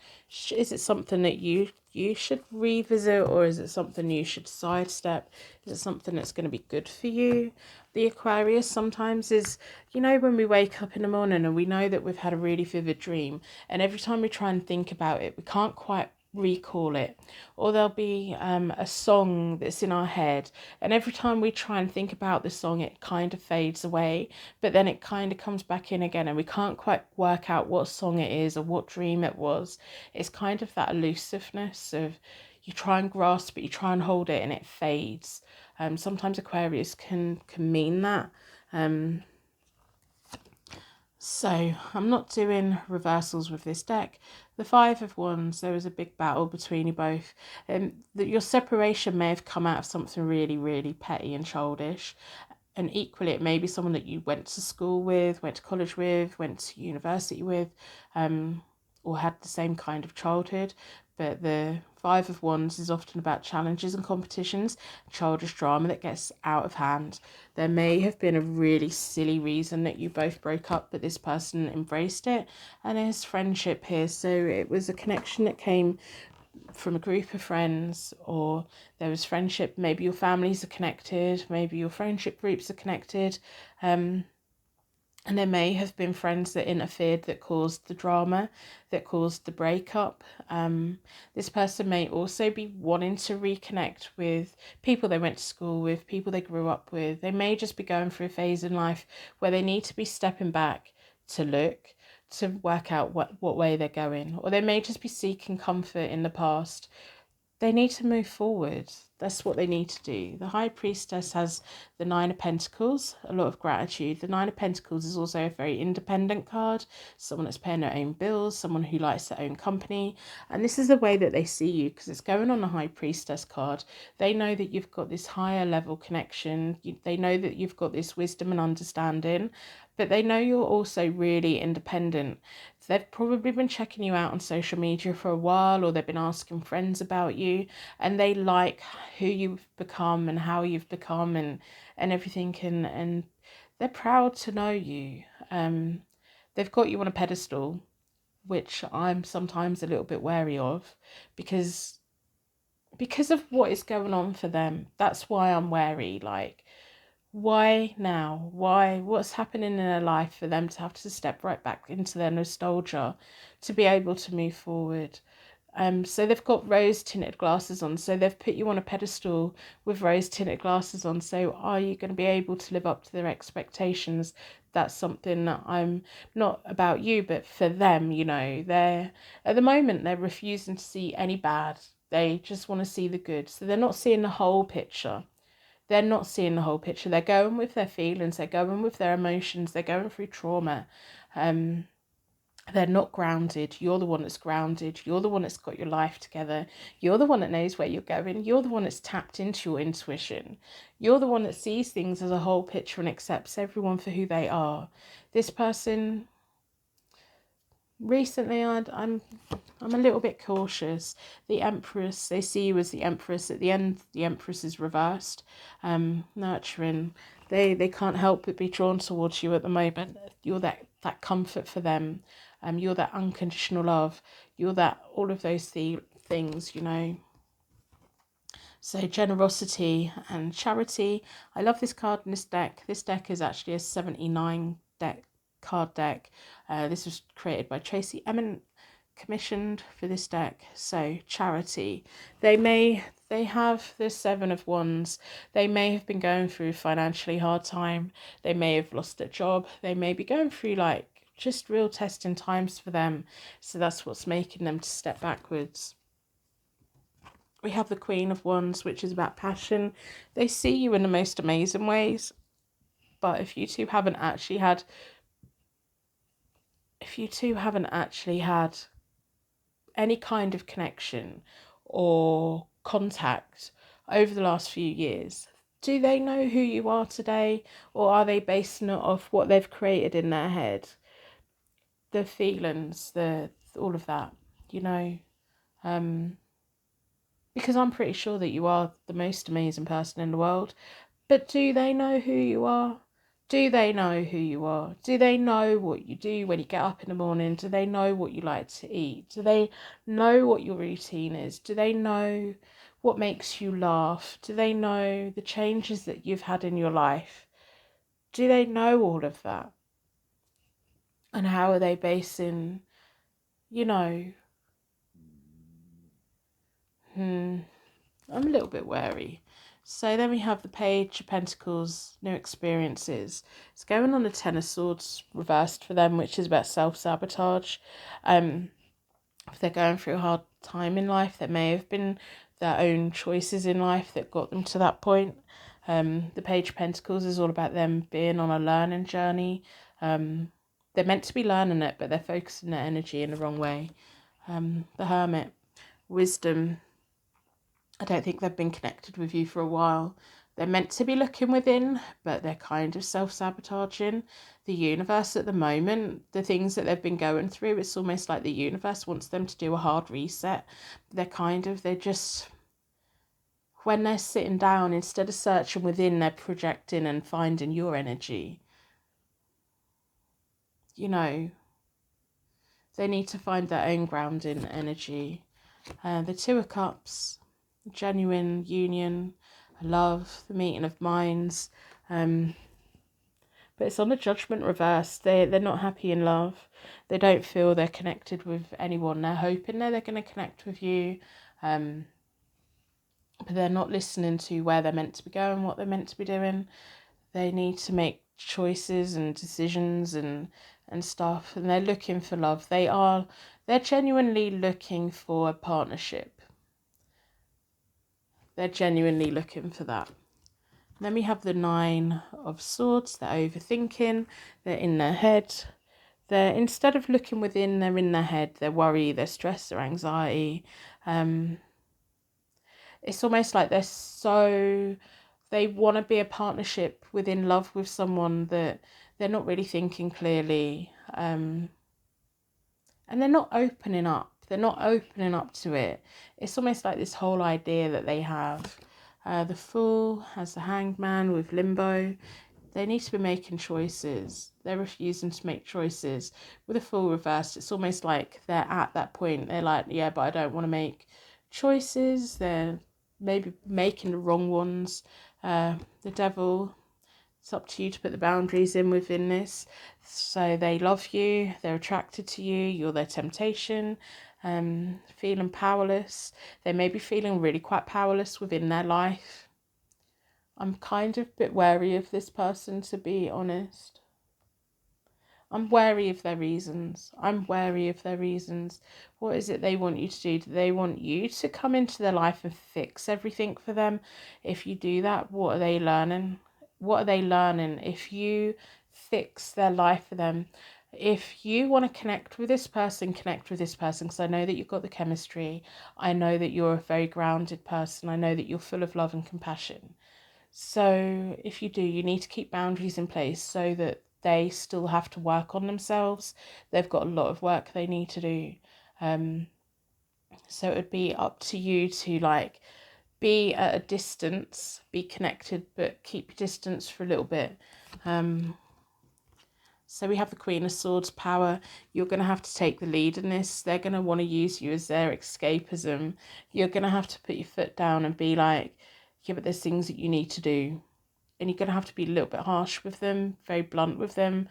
Is it something that you should revisit, or is it something you should sidestep? Is it something that's going to be good for you? The Aquarius sometimes is, when we wake up in the morning and we know that we've had a really vivid dream, and every time we try and think about it, we can't quite recall it, or there'll be a song that's in our head, and every time we try and think about the song, it kind of fades away, but then it kind of comes back in again, and we can't quite work out what song it is or what dream it was. It's kind of that elusiveness of, you try and grasp it, you try and hold it, and it fades. Sometimes Aquarius can mean that. So I'm not doing reversals with this deck. The Five of Wands, there was a big battle between you both. That your separation may have come out of something really, really petty and childish. And equally, it may be someone that you went to school with, went to college with, went to university with, or had the same kind of childhood. But the Five of Wands is often about challenges and competitions, childish drama that gets out of hand. There may have been a really silly reason that you both broke up, but this person embraced it. And there's friendship here. So it was a connection that came from a group of friends, or there was friendship. Maybe your families are connected, maybe your friendship groups are connected. And there may have been friends that interfered, that caused the drama, that caused the breakup. This person may also be wanting to reconnect with people they went to school with, people they grew up with. They may just be going through a phase in life where they need to be stepping back to look, to work out what way they're going. Or they may just be seeking comfort in the past. They need to move forward. That's what they need to do. The High Priestess has the Nine of Pentacles, a lot of gratitude. The Nine of Pentacles is also a very independent card, someone that's paying their own bills, someone who likes their own company. And this is the way that they see you, because it's going on the High Priestess card. They know that you've got this higher level connection. They know that you've got this wisdom and understanding, but they know you're also really independent. They've probably been checking you out on social media for a while, or they've been asking friends about you, and they like who you've become and how you've become and everything, and they're proud to know you. They've got you on a pedestal, which I'm sometimes a little bit wary of, because of what is going on for them. That's why I'm wary. Like, why now? Why? What's happening in their life for them to have to step right back into their nostalgia to be able to move forward? So they've got rose tinted glasses on. So they've put you on a pedestal with rose tinted glasses on. So are you going to be able to live up to their expectations? That's something that I'm not about you, but for them, you know, they're at the moment, they're refusing to see any bad. They just want to see the good. So they're not seeing the whole picture. They're not seeing the whole picture. They're going with their feelings. They're going with their emotions. They're going through trauma. They're not grounded. You're the one that's grounded. You're the one that's got your life together. You're the one that knows where you're going. You're the one that's tapped into your intuition. You're the one that sees things as a whole picture and accepts everyone for who they are. This person, recently, I'm a little bit cautious. The Empress, they see you as the Empress. At the end, the Empress is reversed. Nurturing. They can't help but be drawn towards you at the moment. You're that comfort for them. You're that unconditional love. You're that all of those things, you know. So generosity and charity. I love this card in this deck. This deck is actually a 79 card deck. This was created by Tracy Eminent, commissioned for this deck. So charity. They have the Seven of Wands. They may have been going through a financially hard time. They may have lost their job. They may be going through like just real testing times for them. So that's what's making them to step backwards. We have the Queen of Wands, which is about passion. They see you in the most amazing ways. But if you two haven't actually had any kind of connection or contact over the last few years, do they know who you are today, or are they basing it off what they've created in their head? The feelings, all of that, you know. Because I'm pretty sure that you are the most amazing person in the world. But do they know who you are? Do they know who you are? Do they know what you do when you get up in the morning? Do they know what you like to eat? Do they know what your routine is? Do they know what makes you laugh? Do they know the changes that you've had in your life? Do they know all of that? And how are they basing, you know, I'm a little bit wary. So then we have the Page of Pentacles, new experiences. It's going on the Ten of Swords reversed for them, which is about self-sabotage. If they're going through a hard time in life, there may have been their own choices in life that got them to that point. The Page of Pentacles is all about them being on a learning journey. They're meant to be learning it, but they're focusing their energy in the wrong way. The Hermit, wisdom. I don't think they've been connected with you for a while. They're meant to be looking within, but they're kind of self-sabotaging the universe at the moment. The things that they've been going through, it's almost like the universe wants them to do a hard reset. They're just, when they're sitting down, instead of searching within, they're projecting and finding your energy. You know, they need to find their own grounding energy. The Two of Cups, genuine union, love, the meeting of minds. But it's on the Judgment reverse. They're not happy in love. They don't feel they're connected with anyone. They're hoping they're going to connect with you. But they're not listening to where they're meant to be going, what they're meant to be doing. They need to make choices and decisions and stuff. And they're looking for love. They're genuinely looking for a partnership. They're genuinely looking for that. Then we have the Nine of Swords. They're overthinking. They're in their head. They're, instead of looking within, they're in their head. They're worried, they're stressed, they're anxiety. It's almost like they want to be a partnership within love with someone that they're not really thinking clearly. And they're not opening up. They're not opening up to it. It's almost like this whole idea that they have. The Fool has the Hanged Man with Limbo. They need to be making choices. They're refusing to make choices. With a Fool reversed, it's almost like they're at that point. They're like, yeah, but I don't want to make choices. They're maybe making the wrong ones. The Devil, it's up to you to put the boundaries in within this. So they love you. They're attracted to you. You're their temptation. Feeling powerless. They may be feeling really quite powerless within their life. I'm kind of a bit wary of this person, to be honest. I'm wary of their reasons. What is it they want you to do? Do they want you to come into their life and fix everything for them? If you do that, what are they learning? If you fix their life for them? If you want to connect with this person, because I know that you've got the chemistry. I know that you're a very grounded person. I know that you're full of love and compassion. So if you do, you need to keep boundaries in place so that they still have to work on themselves. They've got a lot of work they need to do. So it would be up to you to be at a distance, be connected, but keep your distance for a little bit. So we have the Queen of Swords power. You're going to have to take the lead in this. They're going to want to use you as their escapism. You're going to have to put your foot down and be like, yeah, but there's things that you need to do. And you're going to have to be a little bit harsh with them, very blunt with them,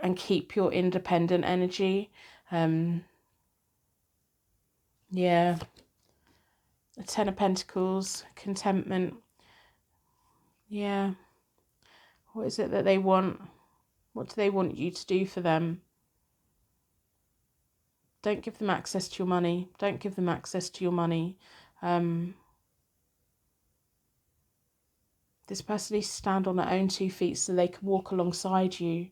and keep your independent energy. Yeah. The Ten of Pentacles, contentment. Yeah. What is it that they want? What do they want you to do for them? Don't give them access to your money. This person needs to stand on their own 2 feet so they can walk alongside you.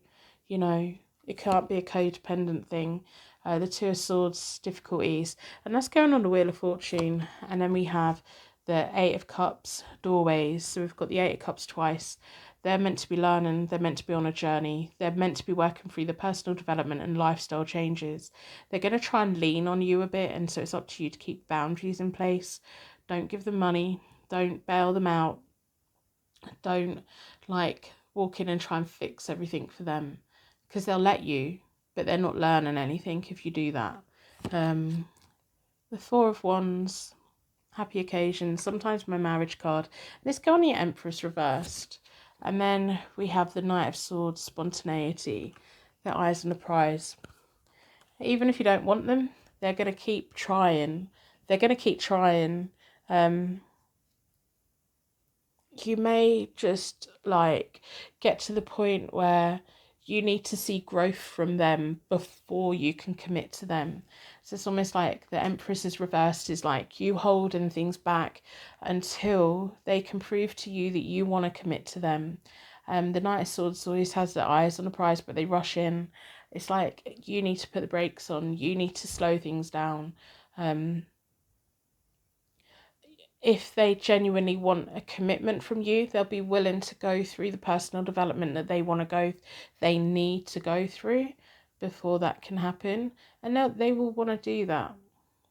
You know, it can't be a codependent thing. The Two of Swords, difficulties. And that's going on the Wheel of Fortune. And then we have the Eight of Cups, doorways. So we've got the Eight of Cups twice. They're meant to be learning. They're meant to be on a journey. They're meant to be working through the personal development and lifestyle changes. They're going to try and lean on you a bit. And so it's up to you to keep boundaries in place. Don't give them money. Don't bail them out. Don't walk in and try and fix everything for them, because they'll let you, but they're not learning anything if you do that. The Four of Wands, happy occasions, sometimes my marriage card. Let's go on the Empress reversed. And then we have the Knight of Swords, spontaneity, their eyes on the prize. Even if you don't want them, they're going to keep trying. You may just get to the point where you need to see growth from them before you can commit to them. So it's almost like the Empress is reversed, is like you holding things back until they can prove to you that you want to commit to them. The Knight of Swords always has their eyes on the prize, but they rush in. It's like you need to put the brakes on. You need to slow things down. if they genuinely want a commitment from you, they'll be willing to go through the personal development that they need to go through before that can happen. And they will want to do that.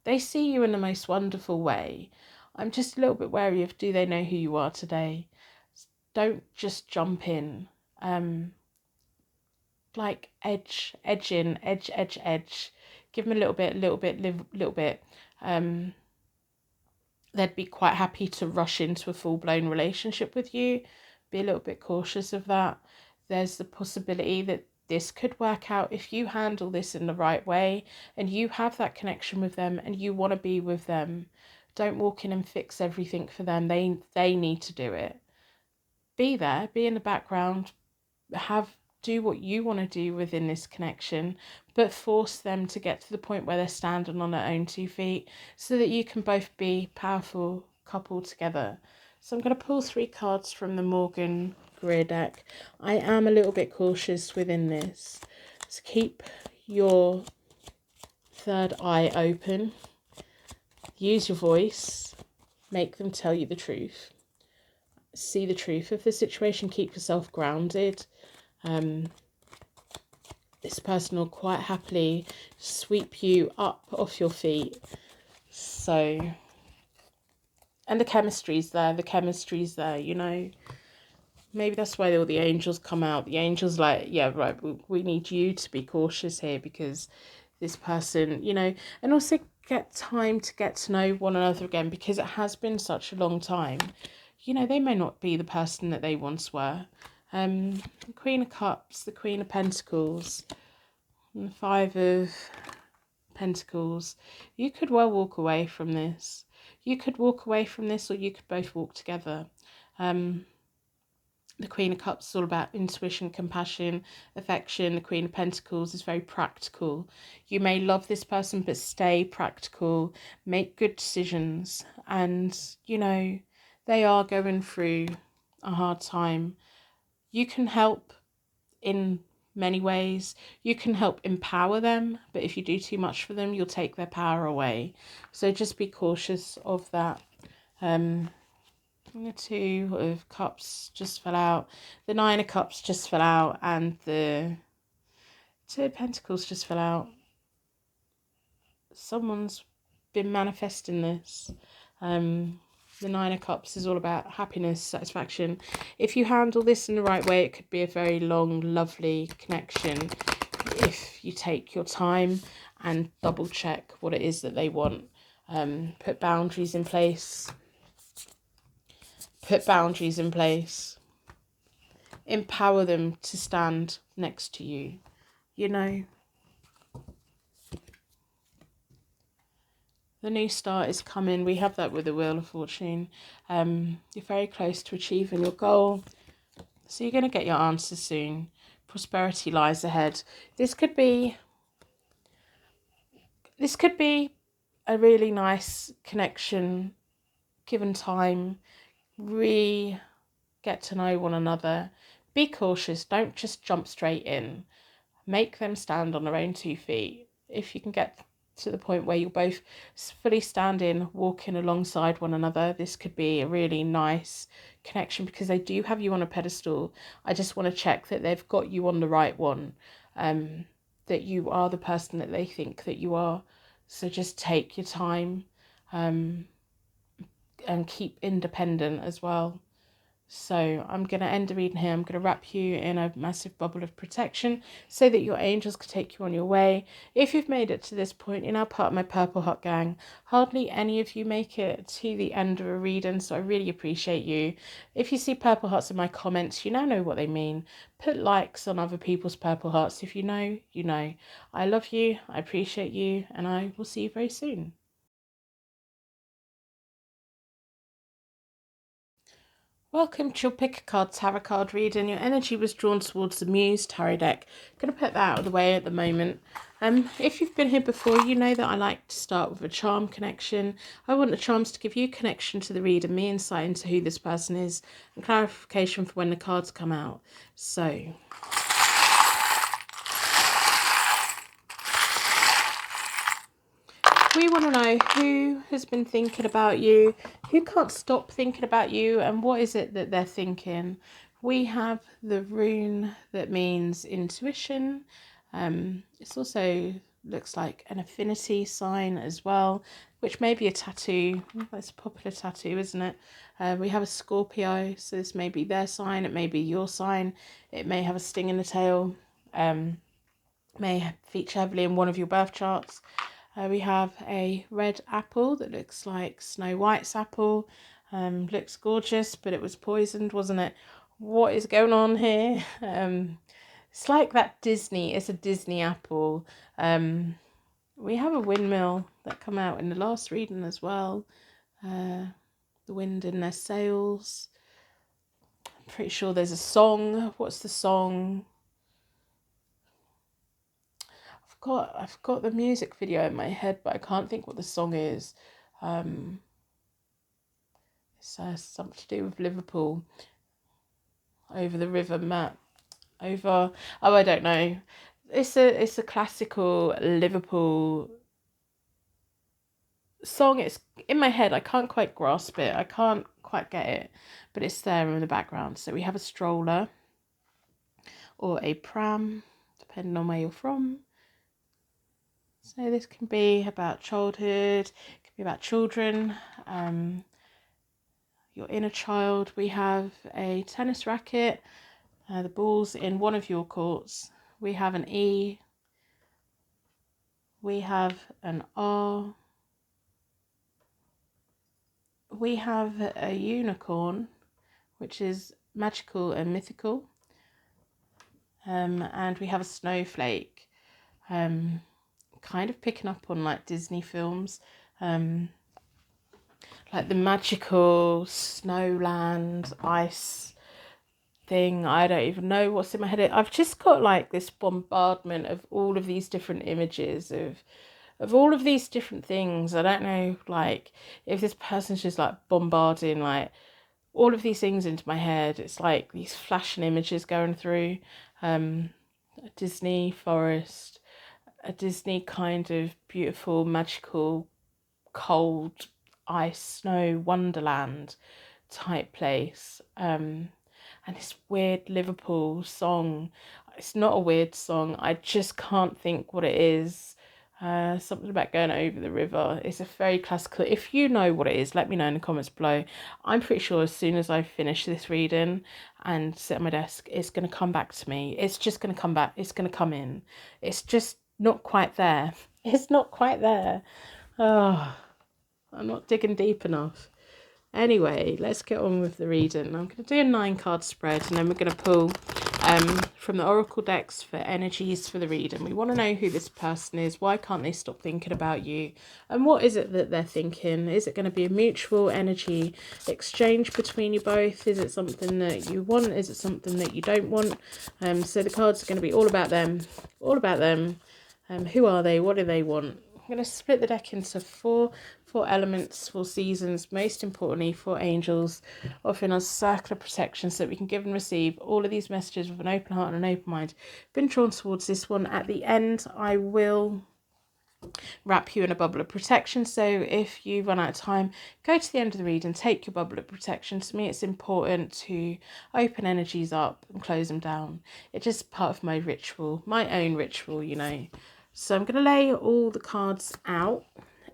They see you in the most wonderful way. I'm just a little bit wary of, do they know who you are today? Don't just jump in. Like edge in, edge. Give them a little bit. They'd be quite happy to rush into a full-blown relationship with you. Be a little bit cautious of that. There's the possibility that this could work out if you handle this in the right way and you have that connection with them and you want to be with them. Don't walk in and fix everything for them. They need to do it. Be there, be in the background, do what you want to do within this connection, but force them to get to the point where they're standing on their own 2 feet so that you can both be powerful couple together. So I'm going to pull 3 cards from the Morgan Greer deck. I am a little bit cautious within this. So keep your third eye open. Use your voice. Make them tell you the truth. See the truth of the situation. Keep yourself grounded. This person will quite happily sweep you up off your feet. So, and the chemistry's there, you know. Maybe that's why all the angels come out. The angels like, yeah, right, we need you to be cautious here because this person, you know, and also get time to get to know one another again because it has been such a long time. You know, they may not be the person that they once were. The Queen of Cups, the Queen of Pentacles, and the 5 of Pentacles. You could well walk away from this. You could walk away from this or you could both walk together. The Queen of Cups is all about intuition, compassion, affection. The Queen of Pentacles is very practical. You may love this person, but stay practical. Make good decisions. And, you know, they are going through a hard time. You can help in many ways. You can help empower them, but if you do too much for them, you'll take their power away. So just be cautious of that. The 2 of Cups just fell out. The 9 of Cups just fell out. And the 2 of Pentacles just fell out. Someone's been manifesting this. The 9 of Cups is all about happiness, satisfaction. If you handle this in the right way, it could be a very long, lovely connection. If you take your time and double check what it is that they want. Put boundaries in place. Empower them to stand next to you, you know. The new start is coming. We have that with the Wheel of Fortune. You're very close to achieving your goal. So you're going to get your answers soon. Prosperity lies ahead. This could be a really nice connection, given time. Get to know one another. Be cautious. Don't just jump straight in. Make them stand on their own 2 feet. If you can get to the point where you're both fully standing, walking alongside one another, this could be a really nice connection because they do have you on a pedestal. I just want to check that they've got you on the right one, that you are the person that they think that you are. So just take your time, and keep independent as well. So I'm going to end the reading here. I'm going to wrap you in a massive bubble of protection so that your angels can take you on your way. If you've made it to this point, you're now part of my Purple Heart gang. Hardly any of you make it to the end of a reading, so I really appreciate you. If you see Purple Hearts in my comments, you now know what they mean. Put likes on other people's Purple Hearts. If you know, you know. I love you, I appreciate you, and I will see you very soon. Welcome to your Pick a Card Tarot card reading. Your energy was drawn towards the Muse Tarot deck. I'm going to put that out of the way at the moment. If you've been here before, you know that I like to start with a charm connection. I want the charms to give you connection to the reader, me insight into who this person is, and clarification for when the cards come out. So, We want to know who has been thinking about you, who can't stop thinking about you, and what is it that they're thinking. We have the rune that means intuition. It's also looks like an affinity sign as well, which may be a tattoo. That's a popular tattoo, isn't it? We have a Scorpio, so this may be their sign, it may be your sign, it may have a sting in the tail, may feature heavily in one of your birth charts. We have a red apple that looks like Snow White's apple. Looks gorgeous, but it was poisoned, wasn't it? What is going on here? It's like that Disney. It's a Disney apple. We have a windmill that come out in the last reading as well. The wind in their sails. I'm pretty sure there's a song. What's the song? I've got the music video in my head, but I can't think what the song is. It's something to do with Liverpool. Over the river, Matt. Over. Oh, I don't know. It's a classical Liverpool song. It's in my head. I can't quite grasp it. I can't quite get it, but it's there in the background. So we have a stroller or a pram, depending on where you're from. So this can be about childhood, it can be about children, your inner child. We have a tennis racket, the ball's in one of your courts. We have an E, we have an R, we have a unicorn, which is magical and mythical, and we have a snowflake. Kind of picking up on like Disney films, like the magical snowland ice thing. I don't even know what's in my head. I've just got like this bombardment of all of these different images of all of these different things. I don't know like if this person's just like bombarding like all of these things into my head. It's like these flashing images going through a Disney forest, a Disney kind of beautiful, magical, cold, ice, snow, wonderland type place. And this weird Liverpool song. It's not a weird song. I just can't think what it is. Something about going over the river. It's a very classical. If you know what it is, let me know in the comments below. I'm pretty sure as soon as I finish this reading and sit at my desk, it's going to come back to me. It's just going to come back. It's going to come in. It's just not quite there. It's not quite there. Oh, I'm not digging deep enough. Anyway, let's get on with the reading. I'm going to do a 9-card spread, and then we're going to pull from the Oracle decks for energies for the reading. We want to know who this person is. Why can't they stop thinking about you? And what is it that they're thinking? Is it going to be a mutual energy exchange between you both? Is it something that you want? Is it something that you don't want? So the cards are going to be all about them. All about them. Who are they? What do they want? I'm going to split the deck into four elements, 4 seasons, most importantly 4 angels, offering us a circle of protection so that we can give and receive all of these messages with an open heart and an open mind. Been drawn towards this one. At the end, I will wrap you in a bubble of protection, so if you run out of time, go to the end of the reading, take your bubble of protection. To me, it's important to open energies up and close them down. It's just part of my ritual, my own ritual, you know. So I'm going to lay all the cards out,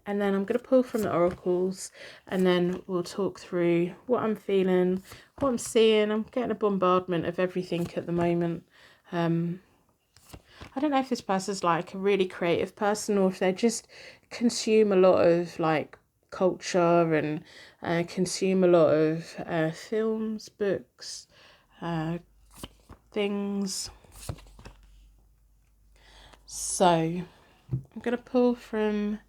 and then I'm going to pull from the oracles, and then we'll talk through what I'm feeling, what I'm seeing. I'm getting a bombardment of everything at the moment. I don't know if this person's like a really creative person, or if they just consume a lot of like culture and consume a lot of films, books, things. So I'm going to pull from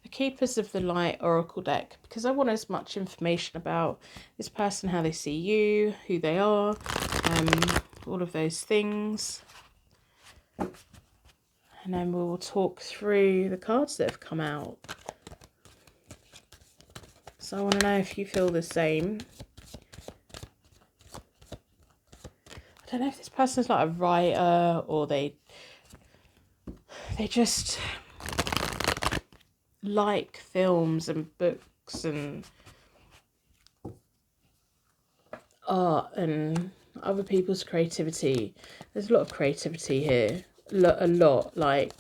the Keepers of the Light Oracle deck because I want as much information about this person, how they see you, who they are, all of those things. And then we'll talk through the cards that have come out. So I want to know if you feel the same. I don't know if this person's like a writer, or they just like films and books and art and other people's creativity. There's a lot of creativity here. A lot. Like,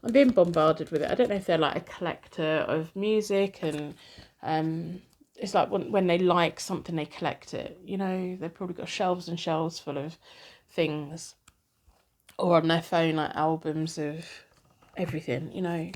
I'm being bombarded with it. I don't know if they're like a collector of music, and it's like when they like something, they collect it. You know, they've probably got shelves and shelves full of things, or on their phone, like albums of everything. You know,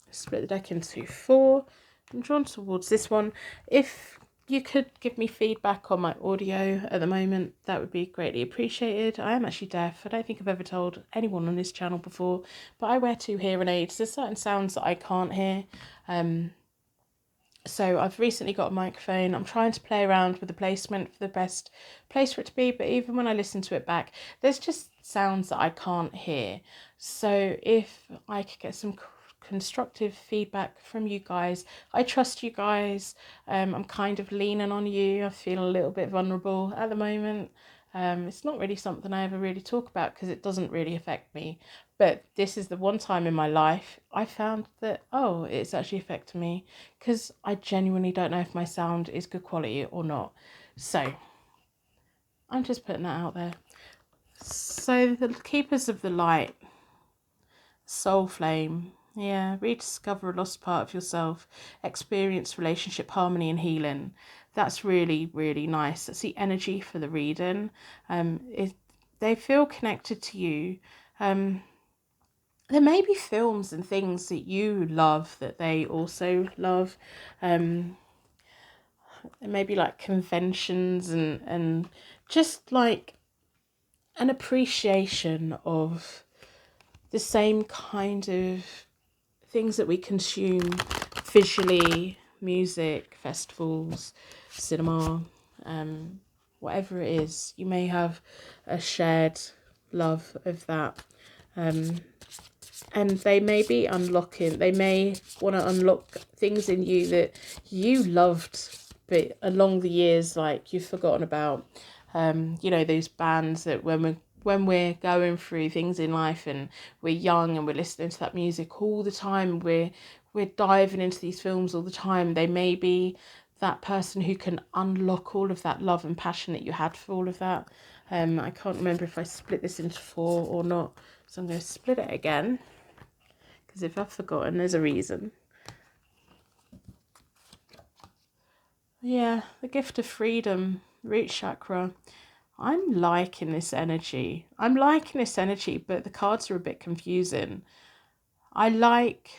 split the deck into 4. I'm drawn towards this one. If you could give me feedback on my audio at the moment, that would be greatly appreciated. I am actually deaf. I don't think I've ever told anyone on this channel before, but I wear 2 hearing aids. There's certain sounds that I can't hear. So I've recently got a microphone. I'm trying to play around with the placement for the best place for it to be, but even when I listen to it back, there's just sounds that I can't hear. So if I could get some constructive feedback from you guys, I trust you guys. I'm kind of leaning on you. I feel a little bit vulnerable at the moment. It's not really something I ever really talk about because it doesn't really affect me. But this is the one time in my life I found that, oh, it's actually affecting me, because I genuinely don't know if my sound is good quality or not. So I'm just putting that out there. So the Keepers of the Light, Soul Flame. Yeah, rediscover a lost part of yourself, experience relationship harmony and healing. That's really, really nice. That's the energy for the reading. They feel connected to you. There may be films and things that you love that they also love. There may be like conventions and just like an appreciation of the same kind of things that we consume visually, music, festivals, cinema, whatever it is. You may have a shared love of that. And they may be unlocking, they may want to unlock things in you that you loved, but along the years, like, you've forgotten about. You know, those bands that when we're going through things in life and we're young and we're listening to that music all the time, we're diving into these films all the time, they may be that person who can unlock all of that love and passion that you had for all of that. I can't remember if I split this into 4 or not, so I'm going to split it again, because if I've forgotten, there's a reason. Yeah, the gift of freedom, root chakra. I'm liking this energy. But the cards are a bit confusing. I like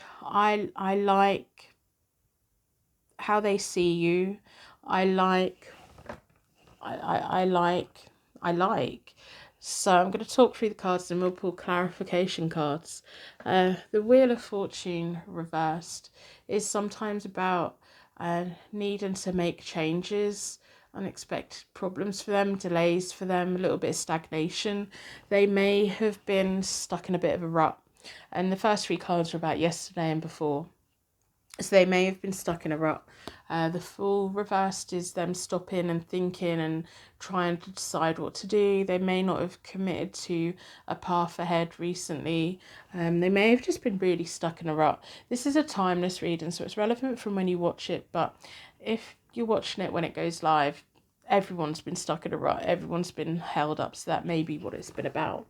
how they see you. I like. I like. So I'm going to talk through the cards and we'll pull clarification cards. The Wheel of Fortune reversed is sometimes about needing to make changes, unexpected problems for them, delays for them, a little bit of stagnation. They may have been stuck in a bit of a rut. And the first 3 cards are about yesterday and before. So they may have been stuck in a rut. The Fool reversed is them stopping and thinking and trying to decide what to do. They may not have committed to a path ahead recently. They may have just been really stuck in a rut. This is a timeless reading, so it's relevant from when you watch it. But if you're watching it when it goes live, everyone's been stuck in a rut. Everyone's been held up. So that may be what it's been about.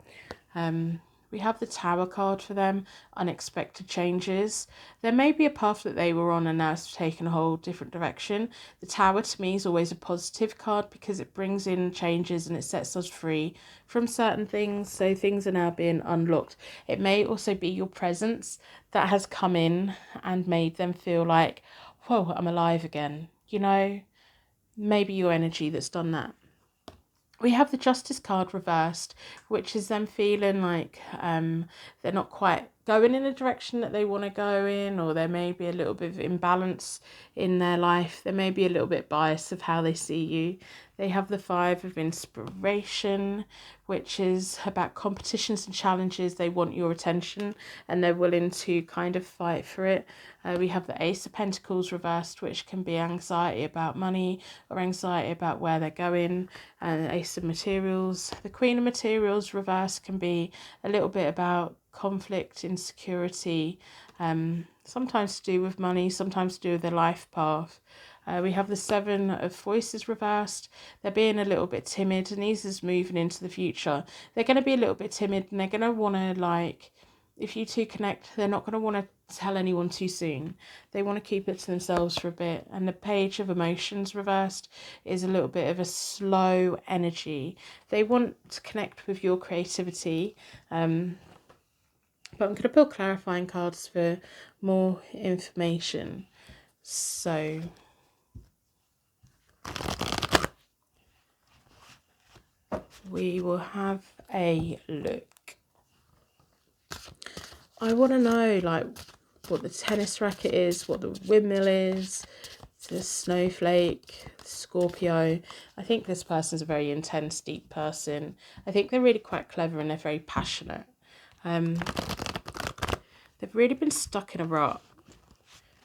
We have the Tower card for them, unexpected changes. There may be a path that they were on and now it's taken a whole different direction. The Tower to me is always a positive card because it brings in changes and it sets us free from certain things. So things are now being unlocked. It may also be your presence that has come in and made them feel like, whoa, I'm alive again. You know, maybe your energy that's done that. We have the Justice card reversed, which is them feeling like they're not quite going in the direction that they want to go in, or there may be a little bit of imbalance in their life. There may be a little bit bias of how they see you. They have the 5 of Inspiration, which is about competitions and challenges. They want your attention and they're willing to kind of fight for it. We have the Ace of Pentacles reversed, which can be anxiety about money or anxiety about where they're going. And Ace of Materials. The Queen of Materials reversed can be a little bit about conflict, insecurity, sometimes to do with money, sometimes to do with their life path. We have the Seven of Voices reversed. They're being a little bit timid, and these is moving into the future. They're going to be a little bit timid, and they're going to want to, like, if you two connect, they're not going to want to tell anyone too soon. They want to keep it to themselves for a bit. And the Page of Emotions reversed is a little bit of a slow energy. They want to connect with your creativity. But I'm going to pull clarifying cards for more information. So we will have a look. I want to know, like, what the tennis racket is, what the windmill is, the snowflake, the Scorpio. I think this person's a very intense, deep person. I think they're really quite clever and they're very passionate. They've really been stuck in a rut.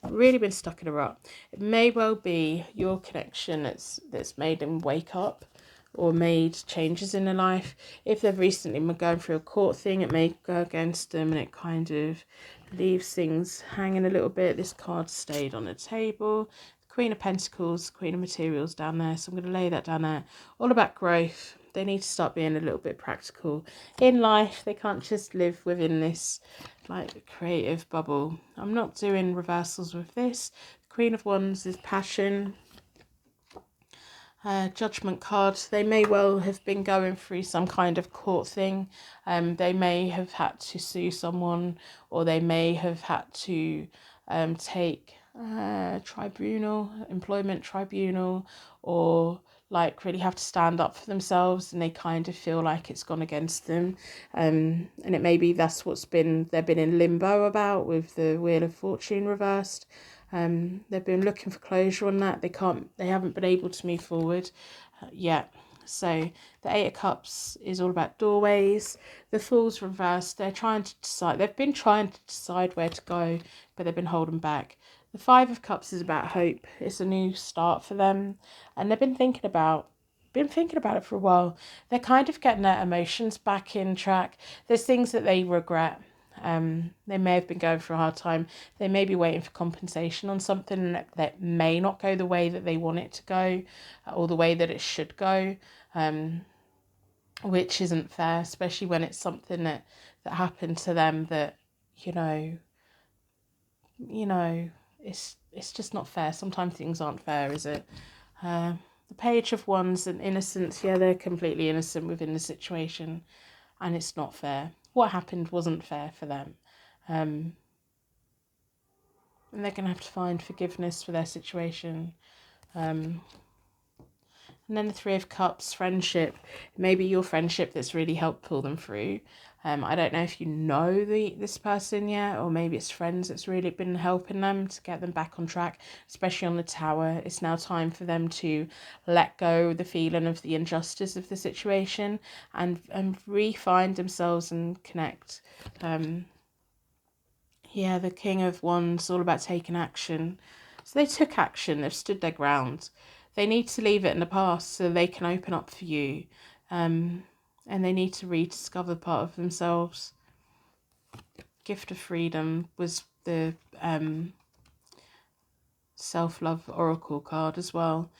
It may well be your connection that's made them wake up or made changes in their life. If they've recently been going through a court thing, it may go against them and it kind of leaves things hanging a little bit. This card stayed on the table. The Queen of Pentacles, Queen of Materials down there. So I'm going to lay that down there. All about growth. They need to start being a little bit practical in life. They can't just live within this like creative bubble. I'm not doing reversals with this. Queen of Wands is passion. Judgment card. They may well have been going through some kind of court thing. They may have had to sue someone, or they may have had to take employment tribunal, or like really have to stand up for themselves, and they kind of feel like it's gone against them. And it may be that's what's been they've been in limbo about with the Wheel of Fortune reversed. They've been looking for closure on that. They haven't been able to move forward yet. So the Eight of Cups is all about doorways. The Fool's reversed. They've been trying to decide where to go, but they've been holding back. The Five of Cups is about hope. It's a new start for them. And they've been thinking about it for a while. They're kind of getting their emotions back in track. There's things that they regret. They may have been going through a hard time. They may be waiting for compensation on something that may not go the way that they want it to go, or the way that it should go, which isn't fair, especially when it's something that happened to them that, you know, it's just not fair. Sometimes things aren't fair, is it? The Page of Wands and innocence. Yeah, they're completely innocent within the situation, and it's not fair. What happened wasn't fair for them. And they're going to have to find forgiveness for their situation. And then the Three of Cups, friendship. Maybe your friendship that's really helped pull them through. I don't know if you know this person yet, or maybe it's friends that's really been helping them to get them back on track, especially on the Tower. It's now time for them to let go the feeling of the injustice of the situation and re-find themselves and connect. Yeah, the King of Wands, all about taking action. So they took action, they've stood their ground. They need to leave it in the past so they can open up for you. And they need to rediscover part of themselves. Gift of Freedom was the self-love oracle card as well.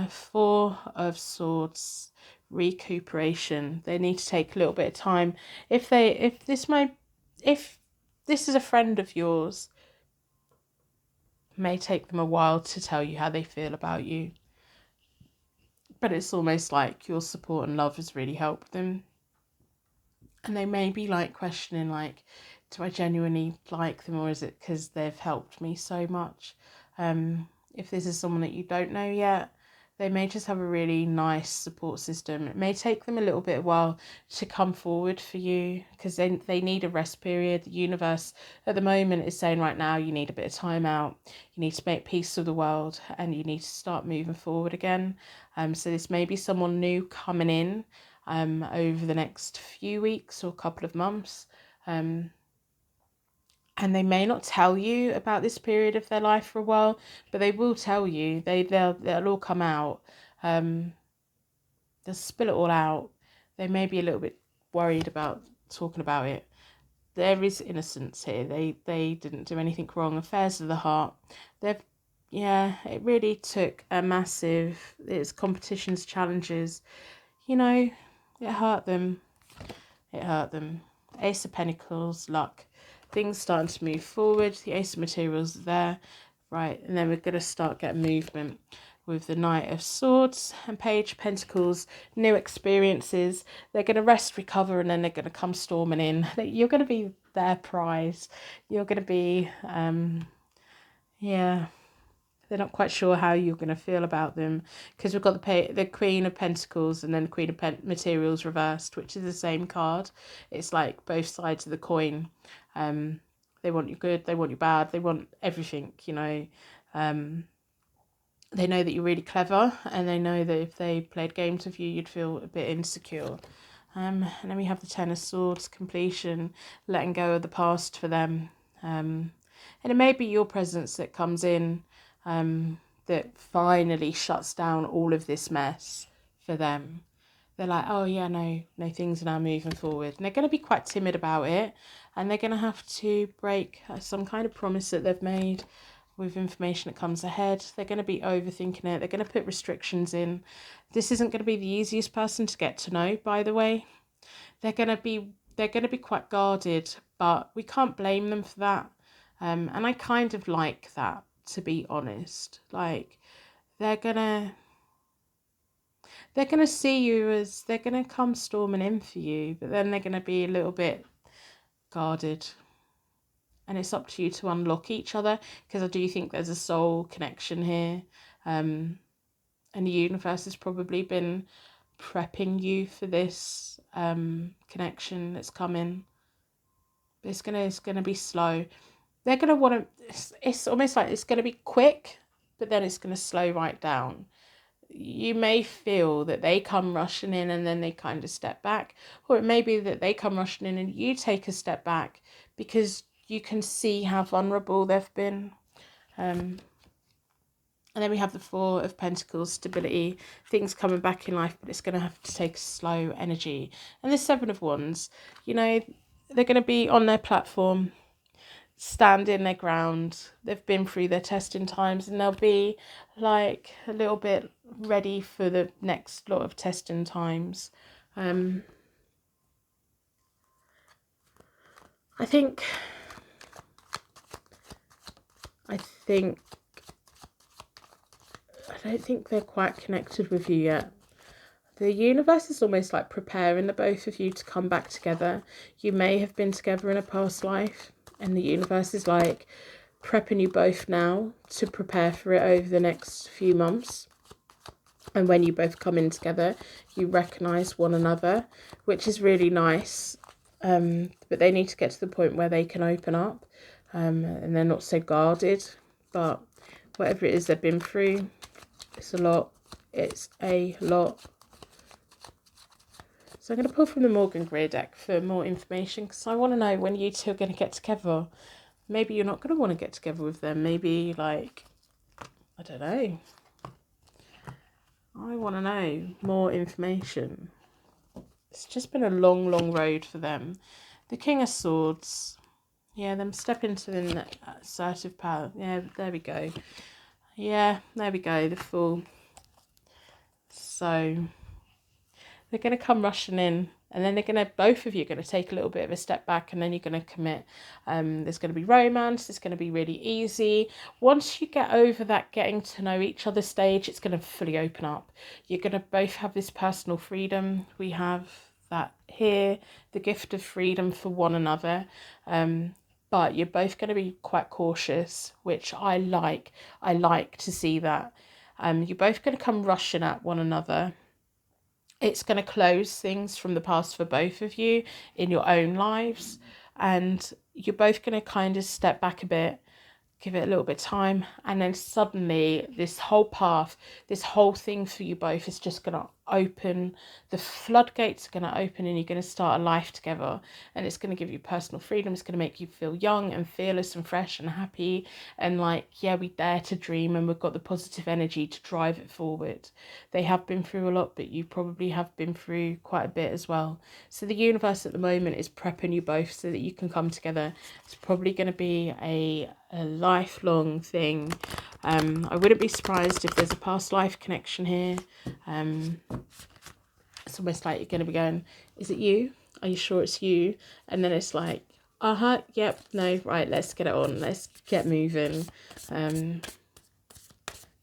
Four of Swords, recuperation. They need to take a little bit of time. If this is a friend of yours, it may take them a while to tell you how they feel about you. But it's almost like your support and love has really helped them. And they may be like questioning, like, do I genuinely like them, or is it because they've helped me so much? If this is someone that you don't know yet, they may just have a really nice support system. It may take them a little bit of while to come forward for you because they need a rest period. The universe at the moment is saying right now you need a bit of time out. You need to make peace with the world and you need to start moving forward again. So this may be someone new coming in over the next few weeks or couple of months. And they may not tell you about this period of their life for a while, but they will tell you. They'll all come out. They'll spill it all out. They may be a little bit worried about talking about it. there is innocence here. They didn't do anything wrong. Affairs of the heart. They've, yeah, it really took a massive, it's competitions, challenges, you know, it hurt them. It hurt them. Ace of Pentacles, luck. Things starting to move forward. The Ace of Materials are there. Right, and then we're going to start getting movement with the Knight of Swords and Page of Pentacles. New experiences. They're going to rest, recover, and then they're going to come storming in. You're going to be their prize. You're going to be, yeah, they're not quite sure how you're going to feel about them, because we've got the Queen of Pentacles and then the Queen of Materials reversed, which is the same card. It's like both sides of the coin. They want you good, they want you bad, they want everything, you know. They know that you're really clever, and they know that if they played games with you, you'd feel a bit insecure. And then we have the Ten of Swords, completion, letting go of the past for them. And it may be your presence that comes in, that finally shuts down all of this mess for them. They're like, oh yeah, no, things are now moving forward. And they're going to be quite timid about it, and they're going to have to break some kind of promise that they've made with information that comes ahead. They're going to be overthinking it. They're going to put restrictions in. This isn't going to be the easiest person to get to know, by the way. They're going to be quite guarded, but we can't blame them for that. And I kind of like that, to be honest. Like, they're gonna see you as, they're gonna come storming in for you, but then they're gonna be a little bit guarded. And it's up to you to unlock each other, because I do think there's a soul connection here. And the universe has probably been prepping you for this connection that's coming. But it's gonna be slow. They're gonna want to. It's almost like it's gonna be quick, but then it's gonna slow right down. You may feel that they come rushing in and then they kind of step back, or it may be that they come rushing in and you take a step back because you can see how vulnerable they've been. And then we have the Four of Pentacles, stability, things coming back in life, but it's going to have to take slow energy. And the Seven of Wands, you know, they're going to be on their platform, standing their ground. They've been through their testing times, and they'll be like a little bit ready for the next lot of testing times. I think I don't think they're quite connected with you yet. The universe is almost like preparing the both of you to come back together. You may have been together in a past life, and the universe is like prepping you both now to prepare for it over the next few months. And when you both come in together, you recognise one another, which is really nice. But they need to get to the point where they can open up, and they're not so guarded. But whatever it is they've been through, it's a lot. It's a lot. So I'm going to pull from the Morgan Greer deck for more information, because I want to know when you two are going to get together. Maybe you're not going to want to get together with them. Maybe, like, I don't know. I want to know more information. It's just been a long, long road for them. The King of Swords. Yeah, them step into the assertive power. Yeah, there we go. Yeah, there we go. The Fool. So they're going to come rushing in, and then both of you are going to take a little bit of a step back, and then you're going to commit. There's going to be romance. It's going to be really easy. Once you get over that getting to know each other stage, it's going to fully open up. You're going to both have this personal freedom. We have that here, the gift of freedom for one another. But you're both going to be quite cautious, which I like. I like to see that. You're both going to come rushing at one another. It's going to close things from the past for both of you in your own lives. And you're both going to kind of step back a bit, give it a little bit of time. And then suddenly this whole path, this whole thing for you both is just going to open, the floodgates are going to open, and you're going to start a life together, and it's going to give you personal freedom. It's going to make you feel young and fearless and fresh and happy, and like, yeah, we dare to dream, and we've got the positive energy to drive it forward. They have been through a lot, but you probably have been through quite a bit as well. So the universe at the moment is prepping you both so that you can come together. It's probably going to be a lifelong thing. I wouldn't be surprised if there's a past life connection here. It's almost like you're going to be going, is it you? Are you sure it's you? And then it's like, yep, no, right, let's get it on. Let's get moving.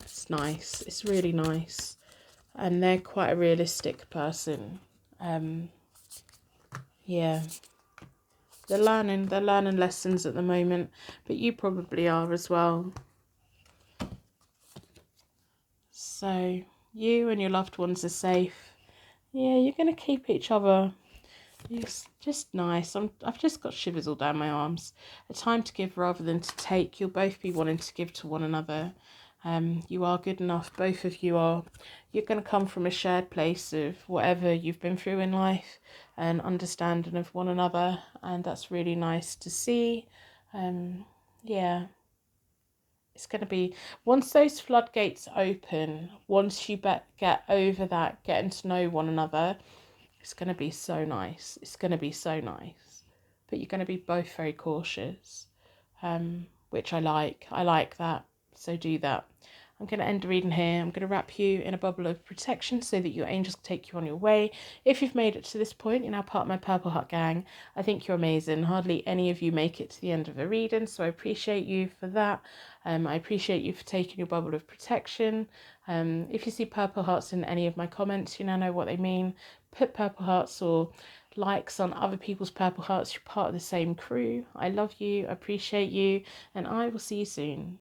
It's nice. It's really nice. And they're quite a realistic person. Yeah. They're learning lessons at the moment, but you probably are as well. So you and your loved ones are safe. Yeah, you're going to keep each other. It's just nice. I've just got shivers all down my arms. A time to give rather than to take. You'll both be wanting to give to one another. You are good enough. Both of you are. You're going to come from a shared place of whatever you've been through in life and understanding of one another. And that's really nice to see. Yeah. It's going to be, once those floodgates open, once you get over that, getting to know one another, it's going to be so nice. It's going to be so nice. But you're going to be both very cautious, which I like. I like that. So do that. I'm going to end the reading here. I'm going to wrap you in a bubble of protection so that your angels can take you on your way. If you've made it to this point, you're now part of my Purple Heart gang. I think you're amazing. Hardly any of you make it to the end of a reading, so I appreciate you for that. I appreciate you for taking your bubble of protection. If you see purple hearts in any of my comments, you now know what they mean. Put purple hearts or likes on other people's purple hearts. You're part of the same crew. I love you, appreciate you, and I will see you soon.